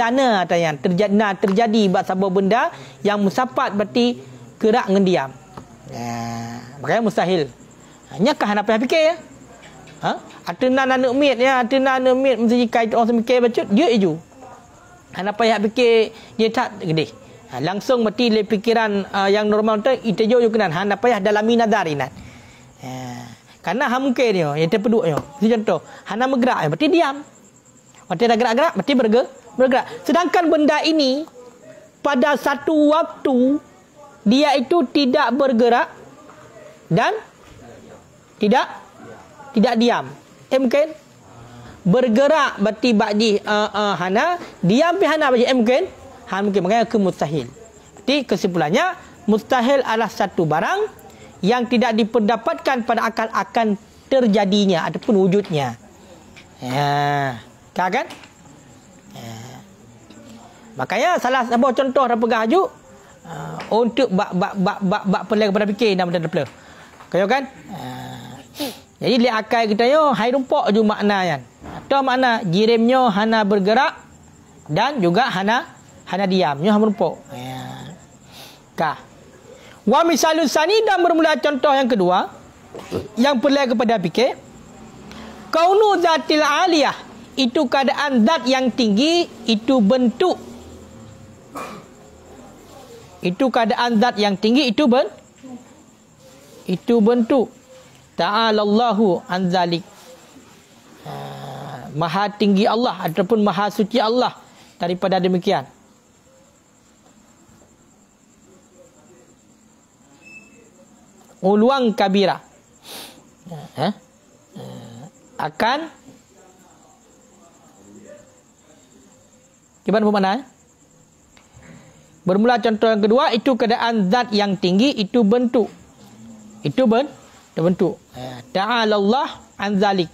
ana yang terjadi bak sebuah benda yang musafat berarti gerak dengan diam. Makanya mustahil. Nyakah hana payah fikir ya? Atena anak mit ya, atena anak mit mesti kait orang semikir bacut dia iju. Hana payah fikir dia tak gede. Langsung mati le pikiran yang normal tu itu jo kenan hana payah dalami nadarinat. Karena mungkin dia yang terpeduk dia. Contoh, hana bergerak berarti diam. Berarti dah gerak-gerak berarti bergerak. Sedangkan benda ini pada satu waktu dia itu tidak bergerak dan tidak diam. Mungkin bergerak berarti ba'di hana, diam pi hana berarti mungkin. Mungkin makanya mustahil. Jadi kesimpulannya mustahil adalah satu barang yang tidak diperdapatkan pada akal akan terjadinya ataupun wujudnya. Kan? Makanya salah sebuah contoh dah pegah ajuk untuk bak pelai kepada fikir dan benda pelai. Kaya kan? Jadi li akal kita yo hai rumpak ju makna kan. Atau makna jirimnya hana bergerak dan juga hana diam. Nyo hana rumpak. Wa misalun sani dan bermula contoh yang kedua yang pelai kepada fikir. Kaunu zatil aliyah itu keadaan zat yang tinggi itu bentuk. Itu keadaan zat yang tinggi itu bentuk. Ta'alallahu an zalik. Maha tinggi Allah ataupun maha suci Allah daripada demikian. Uluang kabira. Akan gimana bermakna? Bermula contoh yang kedua itu keadaan zat yang tinggi itu bentuk. Itu bentuk. Ta'ala Allah an zalik.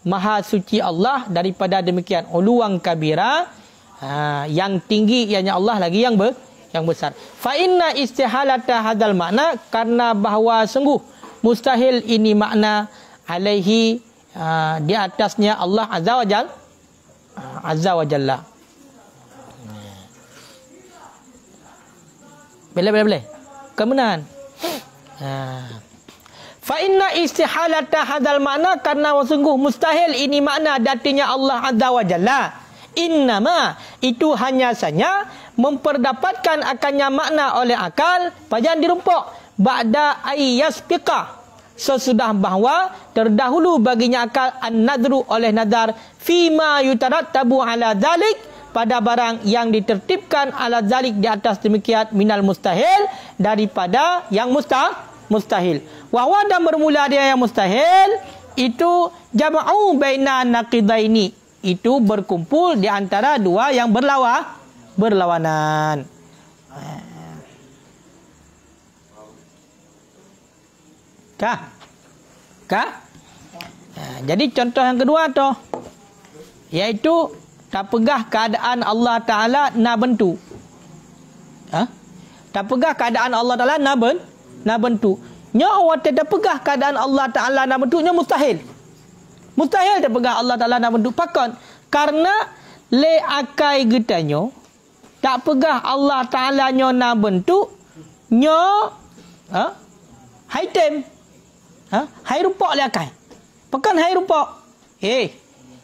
Maha suci Allah daripada demikian. Uluang kabira. Yang tinggi ianya Allah lagi yang besar. Fa inna istihalata hadzal makna karena bahawa sungguh mustahil ini makna alaihi di atasnya Allah azza wa jalla. Boleh. Kebenaran. Fa inna istihalata hadzal makna karena sungguh mustahil ini makna datinya Allah azza wa jalla. Innama itu hanya saja memperdapatkan akannya makna oleh akal pajan dirumpak ba'da ayyasbiqa sesudah bahawa terdahulu baginya akal an-nadru oleh nadar fima yutarattabu ala dzalik pada barang yang ditertibkan ala dzalik di atas demikian minal mustahil daripada yang mustahil wa dan bermula dia yang mustahil itu jama'u baina naqidaini itu berkumpul di antara dua yang berlawanan. Jadi contoh yang kedua tu, iaitu tak pegah keadaan Allah Ta'ala na bentuk. Tak pegah keadaan Allah Ta'ala na bentuk. Nya awak tak pegah keadaan Allah Ta'ala na bentuknya mustahil. Mustahil tak pegah Allah Ta'ala na bentuk. Pakon? Karena le akai getanyo tak pegah Allah Ta'ala nyo na bentuk nyo hai tem. Hai rupa le akai. Pekan hai rupa.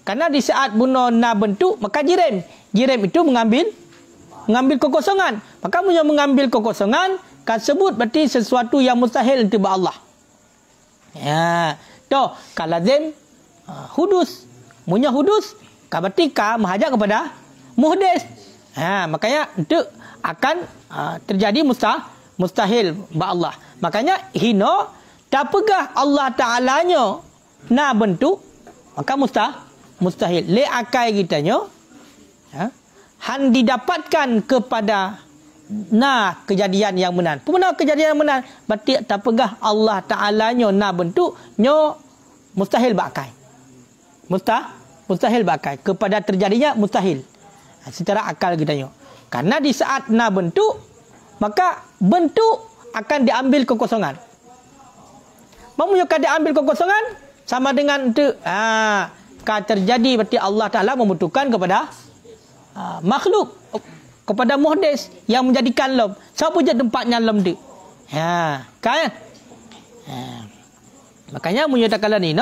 Karena di saat buno na bentuk maka jirim. Jirim itu mengambil kekosongan. Maka punya mengambil kekosongan kan sebut berarti sesuatu yang mustahil untuk Allah. Toh kalazim hudus. Punya hudus kan berarti ka menghajat kepada muhdis. Makanya itu akan terjadi mustahil ba Allah. Makanya hino tak pegah Allah Ta'alanya na bentuk maka mustahil. Le akai kitanya han didapatkan kepada na kejadian yang benar. Pemena kejadian yang benar berarti tak pegah Allah Ta'alanya na bentuk nyo mustahil bakai. Mustahil bakai. Kepada terjadinya mustahil. Secara akal kitanya. Karena di saat na bentuk maka bentuk akan diambil kekosongan. Memunyukan diambil kekosongan sama dengan itu terjadi berarti Allah Ta'ala membutuhkan kepada makhluk, kepada muhdis yang menjadikan lom. Siapa je tempatnya lom tu? Kan? Makanya menyatakan ni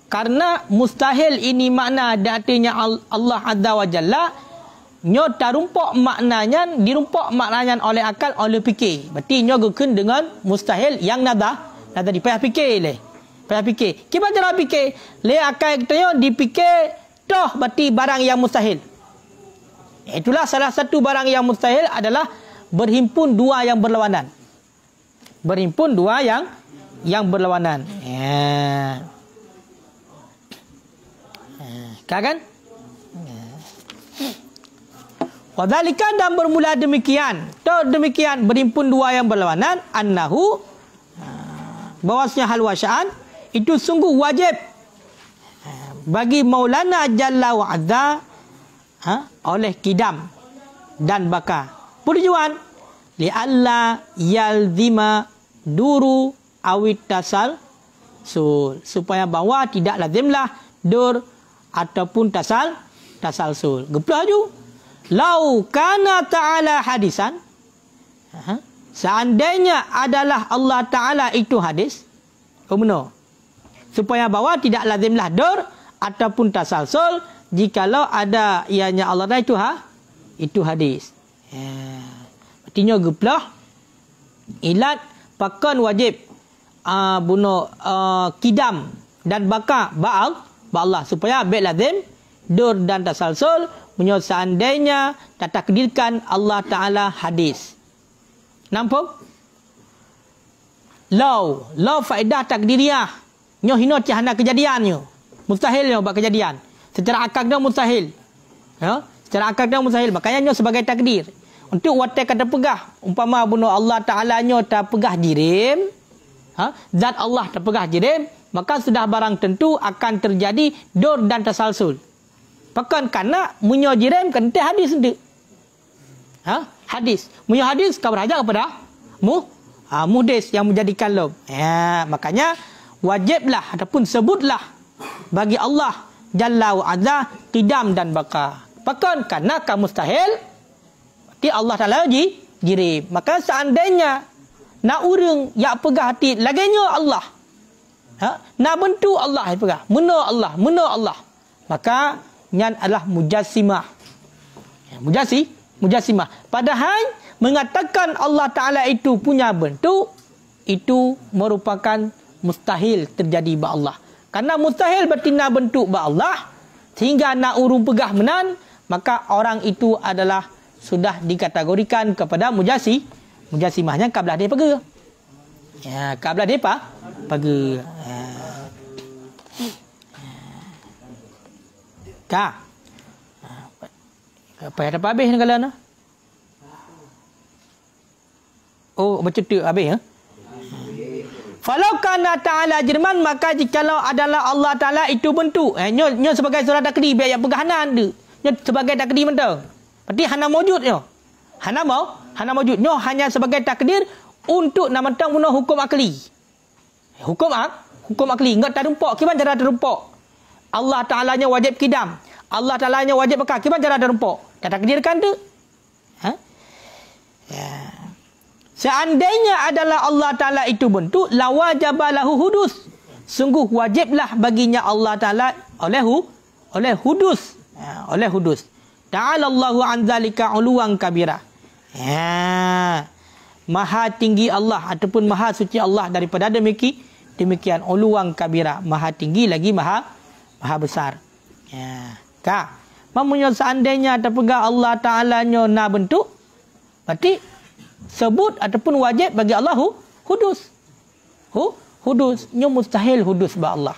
karena mustahil ini makna artinya Allah Azza wa Jalla nyo tarumpak maknanya dirumpak maknanya oleh akal, oleh fikir. Berarti nyo gukun dengan mustahil yang nada di payah fikir le. Payah fikir. Kita cara fikir le akal kita nyo dipikir toh berarti barang yang mustahil. Itulah salah satu barang yang mustahil adalah berhimpun dua yang berlawanan. Berhimpun dua yang berlawanan. Kan? Wadzalika dan bermula demikian. Demikian berhimpun dua yang berlawanan. Annahu bahwasanya hal wasya'an itu sungguh wajib bagi Maulana Jalla wa Azza oleh kidam dan baka. Tujuan li'alla yalzima duru awit tasal supaya bahawa tidak lazimlah dur ataupun tasalsul. Geplah ju. Lau kana ta'ala hadisan. Seandainya adalah Allah Ta'ala itu hadis. Benar. Supaya bahawa tidak lazimlah dur ataupun tasalsul jikalau ada ianya Allah Ta'ala itu hadis. Artinya geplah ilat pakan wajib bunuh kidam dan baka Allah supaya baik lazim dur dan tasalsul punya seandainya tak takdirkan Allah Ta'ala hadis. Nampak? Law faedah takdiriyah. Nyo hino cahana kejadiannya. Mustahilnya buat kejadian. Secara akal dia mustahil. Secara akal dia mustahil. Makanya nyo sebagai takdir. Untuk watai kata pegah. Umpama bunuh Allah Ta'ala nyo tak pegah jirim. Zat Allah tak pegah jirim. Maka sudah barang tentu akan terjadi dur dan tasalsul. Pakan karena munyo jirim kan teh hadis tu. Hadis. Munyo hadis kau berhajat kepada muhdis yang menjadikan lob. Makanya wajiblah ataupun sebutlah bagi Allah Jalla wa Azza qidam dan baka. Pakan karena kamu mustahil berarti Allah Ta'ala jirim. Maka seandainya nak urang yak pegah hati laginya Allah. Nak bentuk Allah pegah. Mena Allah. Maka nyan adalah mujassimah. Mujassimah. Padahal mengatakan Allah Ta'ala itu punya bentuk itu merupakan mustahil terjadi ba Allah. Karena mustahil berarti nak bentuk ba Allah sehingga nak urung pegah menan, maka orang itu adalah sudah dikategorikan kepada mujassimahnya kablah dia pega. Kablah dia pega. Apa yang dapat habis ni kalau nak? Oh, macam tu habis ya? Falau kana ta'ala jirman, maka jikalau adalah Allah Ta'ala itu bentuk. Nyo sebagai surah takdir, biar yang pegahanan dia. Nyo sebagai takdir mentang. Berarti hana mawujud nyo. Hana mawujud. Nyo hanya sebagai takdir untuk nak mentang guna hukum akli. Hukum akli. Enggak terumpak. Gimana cara terumpak? Allah Ta'alanya wajib kidam. Allah Ta'alanya wajib bekal. Gimana cara terumpak? Dah takdirkan tu. Ha? Ya. Seandainya adalah Allah Ta'ala itu bentuk, la wajabalahu hudus. Sungguh wajiblah baginya Allah Ta'ala oleh hudus. Oleh hudus. Ta'ala Allahu an zalika uluwan kabira. Maha tinggi Allah ataupun maha suci Allah daripada demikian uluwan kabira. Maha tinggi lagi maha besar. Kak, mamunya seandainya terpegang Allah Ta'alanya na bentuk, berarti sebut ataupun wajib bagi Allah hudus. Hudus. Nya mustahil hudus bagi Allah.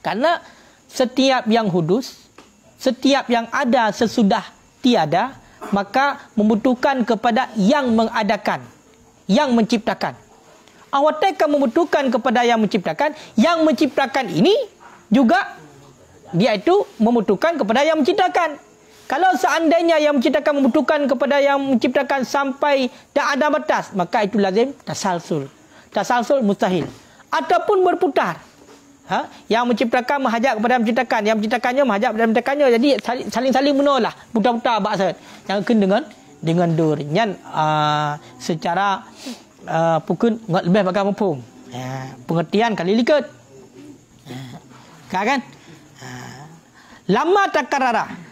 Karena setiap yang hudus, setiap yang ada sesudah tiada, maka membutuhkan kepada yang mengadakan, yang menciptakan. Awatkan membutuhkan kepada yang menciptakan. Yang menciptakan ini juga dia itu membutuhkan kepada yang menciptakan. Kalau seandainya yang menciptakan membutuhkan kepada yang menciptakan sampai tak ada batas, maka itu lazim tasalsul. Tasalsul mustahil. Ataupun berputar. Yang menciptakan menghajat kepada yang menciptakan. Yang menciptakannya menghajat kepada yang menciptakannya. Jadi saling-saling menolak. Putar-putar bahasa. Yang kena dengan dur. Yang secara pukul lebih bagai mumpung. Pengertian kali likat. Kan? Lama takarara.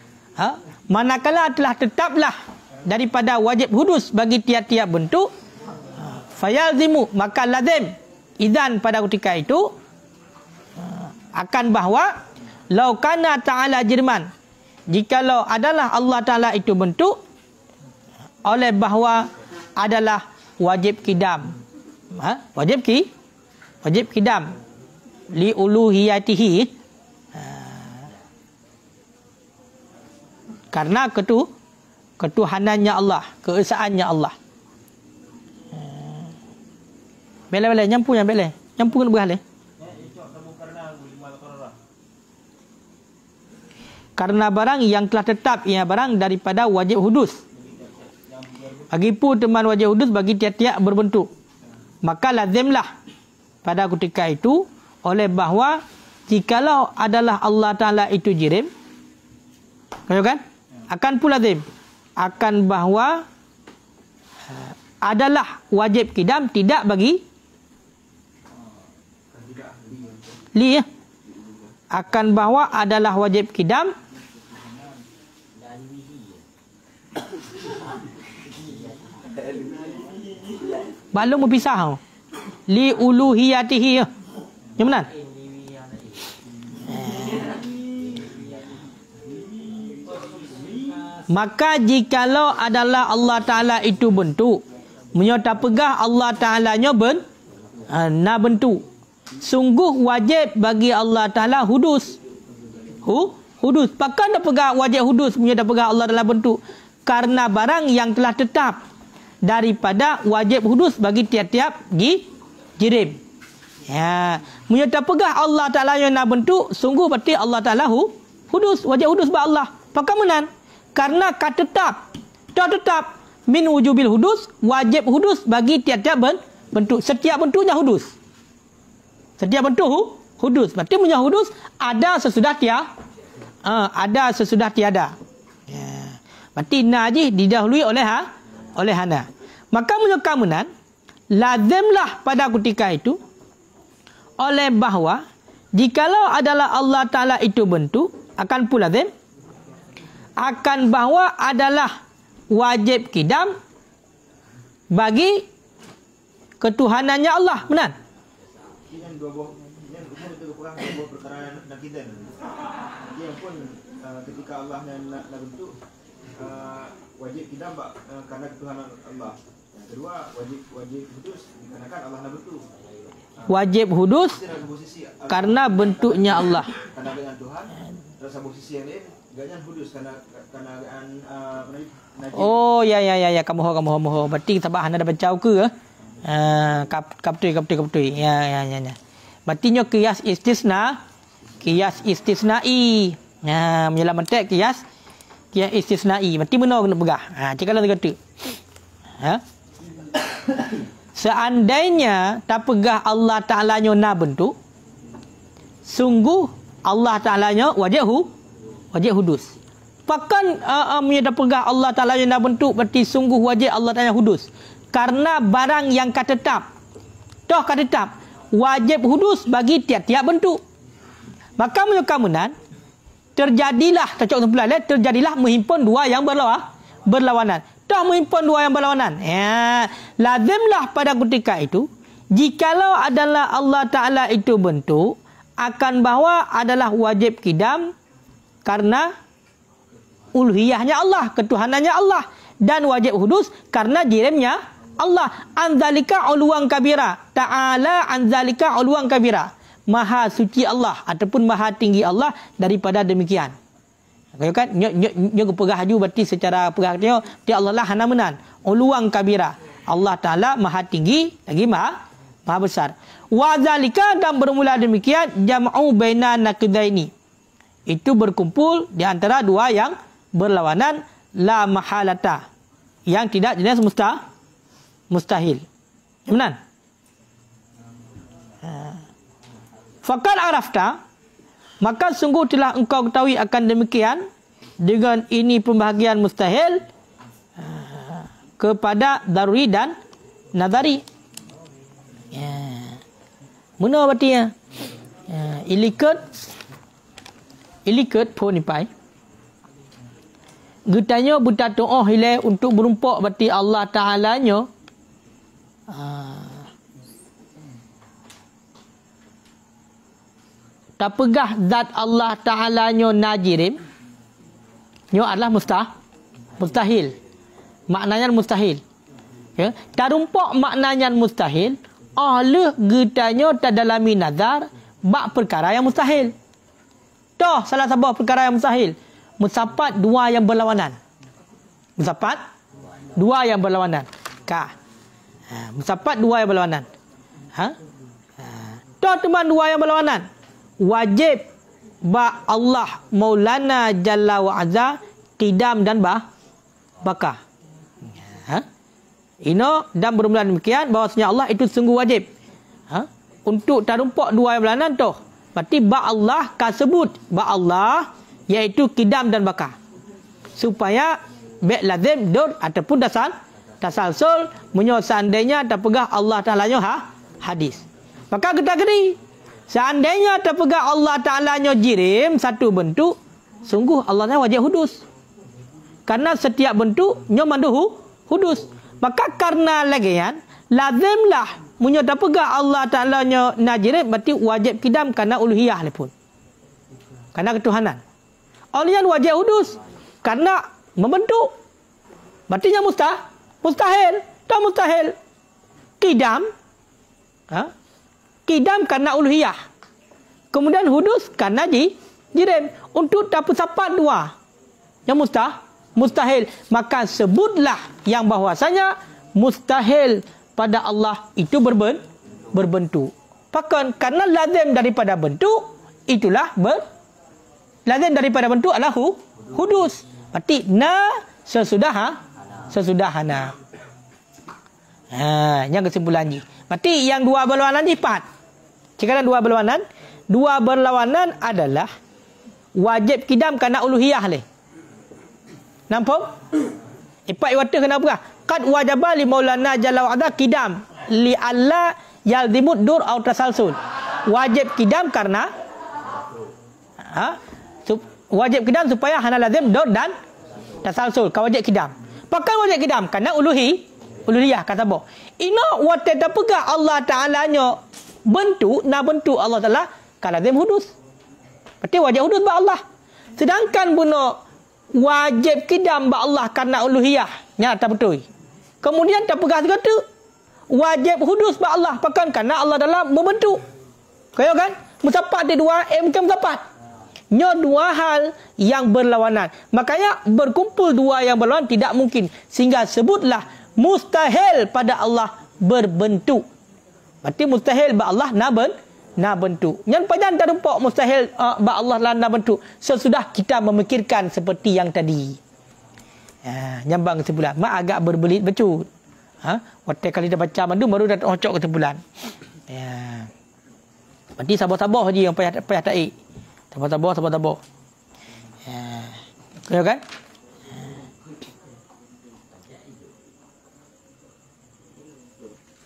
Manakala telah tetaplah daripada wajib hudus bagi tiap-tiap bentuk, fayalzimu, maka lazim idzan pada ketika itu akan bahawa lau kana ta'ala jirman, jikalau adalah Allah Ta'ala itu bentuk, oleh bahawa adalah wajib kidam. Wajib kidam li uluhiyatihi, karena ketuhanannya Allah, keesaannya Allah. Bela-bela nyampu yang bela. Nyampu kena berhalih. Karena barang yang telah tetap ia barang daripada wajib hudus. Bagipun teman wajib hudus bagi tiap-tiap berbentuk. Maka lazimlah pada ketika itu oleh bahawa jikalau adalah Allah Ta'ala itu jirim, kan? Akan pula lazim akan bahawa adalah wajib kidam tidak bagi li, akan bahawa adalah wajib kidam belum berpisah li uluhiyatihi. Yang mana? Maka jikalau adalah Allah Ta'ala itu bentuk, menyata pegah Allah Ta'alanya bentuk, sungguh wajib bagi Allah Ta'ala hudus. Hudus. Pakan dah pegah wajib hudus, menyata pegah Allah Ta'ala bentuk. Karena barang yang telah tetap daripada wajib hudus bagi tiap-tiap jirim. Menyata pegah Allah Ta'alanya nak bentuk, sungguh berarti Allah Ta'ala hudus, wajib hudus bagi Allah. Pakan menan? Karena tetap min wujubil hudus, wajib hudus bagi tiap-tiap bentuk. Setiap bentuknya hudus. Setiap bentuk hudus. Berarti punya hudus ada sesudah tiada. Berarti najih didahului oleh hana. Maka punya kamunan lazimlah pada ketika itu oleh bahawa jikalau adalah Allah Ta'ala itu bentuk, akan pula lazim akan bahawa adalah wajib kidam bagi ketuhanannya Allah. Benar? Ini dua perkara nak kita. Dia pun ketika Allah nak bentuk wajib kidam karena ketuhanan Allah. Yang kedua wajib hudus dikarenakan Allah nak bentuk. Wajib hudus karena bentuknya Allah. Karena dengan Tuhan terus satu sisi yang lain Agaknya hudus karena najis. Oh ya kamu berarti sabah anda dah baca ke kaptui ya. Berarti nyo qiyas istisnai menyelamatkan qiyas istisnai. Berarti mana kena pegah cakap lah kata seandainya tak pegah Allah Ta'ala nyo na bentuk, sungguh Allah Ta'ala nyo wajib hudus. Pakan tak pegah Allah Ta'ala nyo na bentuk, berarti sungguh wajib Allah Ta'ala hudus. Karena barang yang katetap wajib hudus bagi tiap-tiap bentuk. Maka menyukamunan terjadilah menghimpun dua yang berlawanan. Dah menghimpun dua yang berlawanan. Lazimlah pada ketika itu, jikalau adalah Allah Ta'ala itu bentuk, akan bahawa adalah wajib kidam karena uluhiyahnya Allah, ketuhanannya Allah, dan wajib hudus karena jirimnya Allah. Anzalika uluwan kabira. Ta'ala anzalika uluwan kabira. Maha suci Allah ataupun maha tinggi Allah daripada demikian. Kan nyo pegah haju berarti secara pegah dia Allah lah hana menan. Uluwan kabira. Allah Taala maha tinggi lagi maha besar. Wa zalika, dan bermula demikian jam'u baina naqidaini. Itu berkumpul di antara dua yang berlawanan, la mahalata, yang tidak jenis mustahil. Benar? Faqad arafta, maka sungguh telah engkau ketahui akan demikian dengan ini pembahagian mustahil kepada daruri dan nazari. Mana berarti ya? Ilikut pun nipai. Getanya buta doa hilai untuk berumpak berarti Allah Ta'ala nya tak pegah zat Allah Ta'ala nya najirim nya adalah mustahil. Maknanya mustahil. Ya, tarumpak maknanya mustahil. Oleh getanya tadalami nazar bak perkara yang mustahil. Toh salah sebuah perkara yang mustahil. Musapat dua yang berlawanan. Musapat dua yang berlawanan. Musapat dua yang berlawanan. Toh teman dua yang berlawanan. Wajib ba Allah Maulana Jalla wa Azza qidam dan baka. Ino dan bermula demikian bahawasanya Allah itu sungguh wajib. Untuk tarumpak dua yang berlawanan tu. Berarti ba Allah kasebut ba Allah iaitu qidam dan baka. Supaya baik lazim dur ataupun tasalsul seandainya terpegah Allah Ta'ala nya hadis. Maka kita geri seandainya terpegah Allah Ta'ala nya jirim satu bentuk, sungguh Allah nya wajib hudus. Karena setiap bentuk nya mandu hudus. Maka karena lagian lazimlah terpegah Allah Ta'ala nya najirim berarti wajib kidam karena uluhiyah pun. Karena ketuhanan. Olian wajib hudus karena membentuk. Berarti nya mustahil. Tak mustahil. Kidam. Kidam karena uluhiyah. Kemudian hudus karena jirim. Untuk tak sapat dua. Yang mustahil. Maka sebutlah yang bahwasanya mustahil pada Allah itu berbentuk. Bahkan karena lazim daripada bentuk, itulah lazim daripada bentuk adalah hudus. Berarti sesudahana. Yang kesimpulan ni. Berarti yang dua berlawanan ni empat. Jika dua berlawanan adalah wajib kidam karena uluhiyah leh. Nampak? Ipat iwata kenapa? Qad wajaba li Maulana Jalla wa Azza kidam li alla yaldimud dur au tasalsul. Wajib kidam karena wajib kidam supaya hana lazim dur dan tasalsul. Kau wajib kidam. Pakai wajib kidam karena uluhiyah kata boh. Ina wate tapega Allah Ta'ala nya bentuk Allah Ta'ala kalau lazim hudus. Berarti wajib hudus ba Allah. Sedangkan buno wajib kidam ba Allah karena uluhiyah nya tak betul. Kemudian tak pegah kata wajib hudus ba Allah pakan karena Allah dalam membentuk. Kaya kan? Musapat dia dua macam musapat. Nyo dua hal yang berlawanan. Makanya berkumpul dua yang berlawanan tidak mungkin. Sehingga sebutlah mustahil pada Allah berbentuk. Berarti mustahil ba Allah na bentuk. Yang panjang tak nampak mustahil ba Allah lah na bentuk. Sesudah kita memikirkan seperti yang tadi. Nyambang kesimpulan. Mak agak berbelit becut. Waktu kali dah baca mandu baru dah ocok kesimpulan. Berarti sabar-sabar je yang payah taik. Sabar-sabar. Ya kan?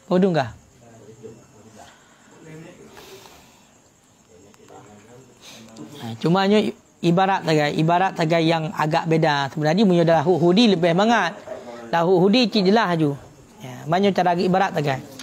Bodoh enggak? Cumanya ibarat tagai yang agak beda. Sebenarnya punya dah hudi lebih semangat. Lahu hudi cik jelas aju. Banyak cara ibarat tagai.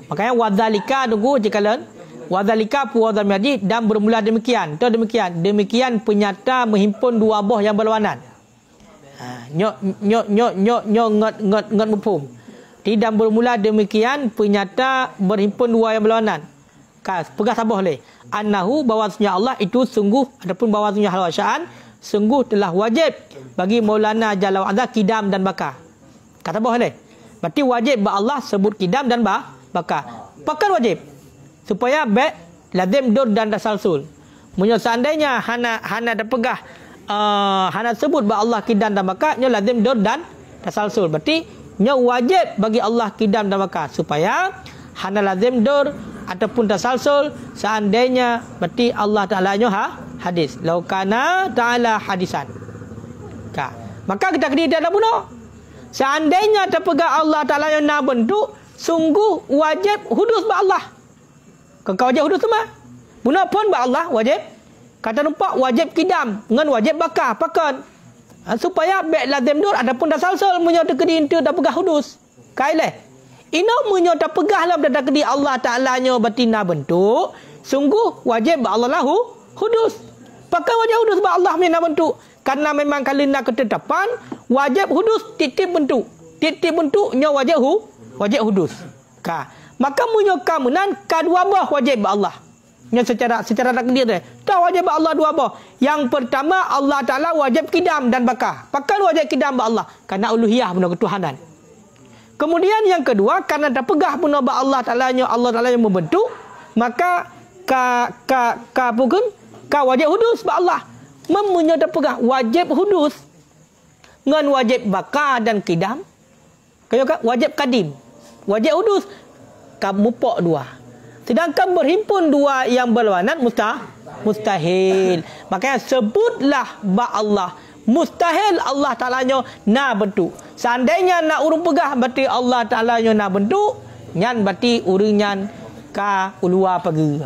Makanya wadzalika tunggu jikalan wadzalika puwadzal majid dan bermula demikian. Itu demikian penyata menghimpun dua buah yang berlawanan. Ngot mufhum. Tidak bermula demikian penyata berhimpun dua yang berlawanan. Pegah sabah leh. Annahu bahwasanya Allah itu sungguh ataupun bahwasanya hal wasya'an sungguh telah wajib bagi Maulana Jalla wa Azza kidam dan baka. Kata bah leh. Berarti wajib ba Allah sebut kidam dan baka. Pakan wajib. Supaya baik lazim dur dan tasalsul. Munyo seandainya hana ada pegah hana sebut ba Allah kidam dan baka, nyo lazim dur dan tasalsul. Berarti nyo wajib bagi Allah kidam dan baka supaya hana lazim dur ataupun tasalsul seandainya berarti Allah Taala nyo hadis. Laukana Taala hadisan. Maka kita kena tidak ada bunuh. Seandainya terpegang Allah Taala yang nak bentuk, sungguh wajib hudus ba Allah. Kau wajib hudus semua. Bunuh pun ba Allah wajib. Kata nampak wajib kidam dengan wajib bakar pakan. Supaya baik lazim dur adapun tasalsul munyo terkedi itu dah pegah hudus. Kaileh. Ino munyo terpegah lah dah kedi Allah Taala nyo batina bentuk, sungguh wajib ba Allah lahu hudus. Pakai wajib hudus ba Allah punya bentuk. Karena memang kalau nak ketetapan wajib hudus titip bentuk. Titip bentuk nyo wajib hudus. Maka munyo kamunan kedua bah wajib ba Allah. Nyo secara takdir dia. Tak wajib ba Allah dua bah. Yang pertama Allah Taala wajib kidam dan bakar. Pakai wajib kidam ba Allah karena uluhiyah benar ketuhanan. Kemudian yang kedua karena dah pegah benar ba Allah Taala yang membentuk, maka ka wajib hudus ba Allah. Memunyo dah pegah wajib hudus dengan wajib bakar dan kidam. Kaya kan wajib kadim. Wajib hudus kamu pok dua. Sedangkan berhimpun dua yang berlawanan mustahil. Makanya sebutlah ba Allah. Mustahil Allah Taala nyo na bentuk. Seandainya nak urung pegah berarti Allah Taala nyo na bentuk, nyan berarti urang nyan ka ulua pagi.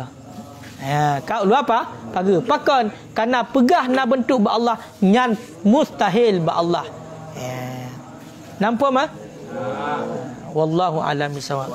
Ka ulua apa? Pagi. Pakan karena pegah na bentuk ba Allah, nyan mustahil ba Allah. Nampak mah? Wallahu a'lam bishawab.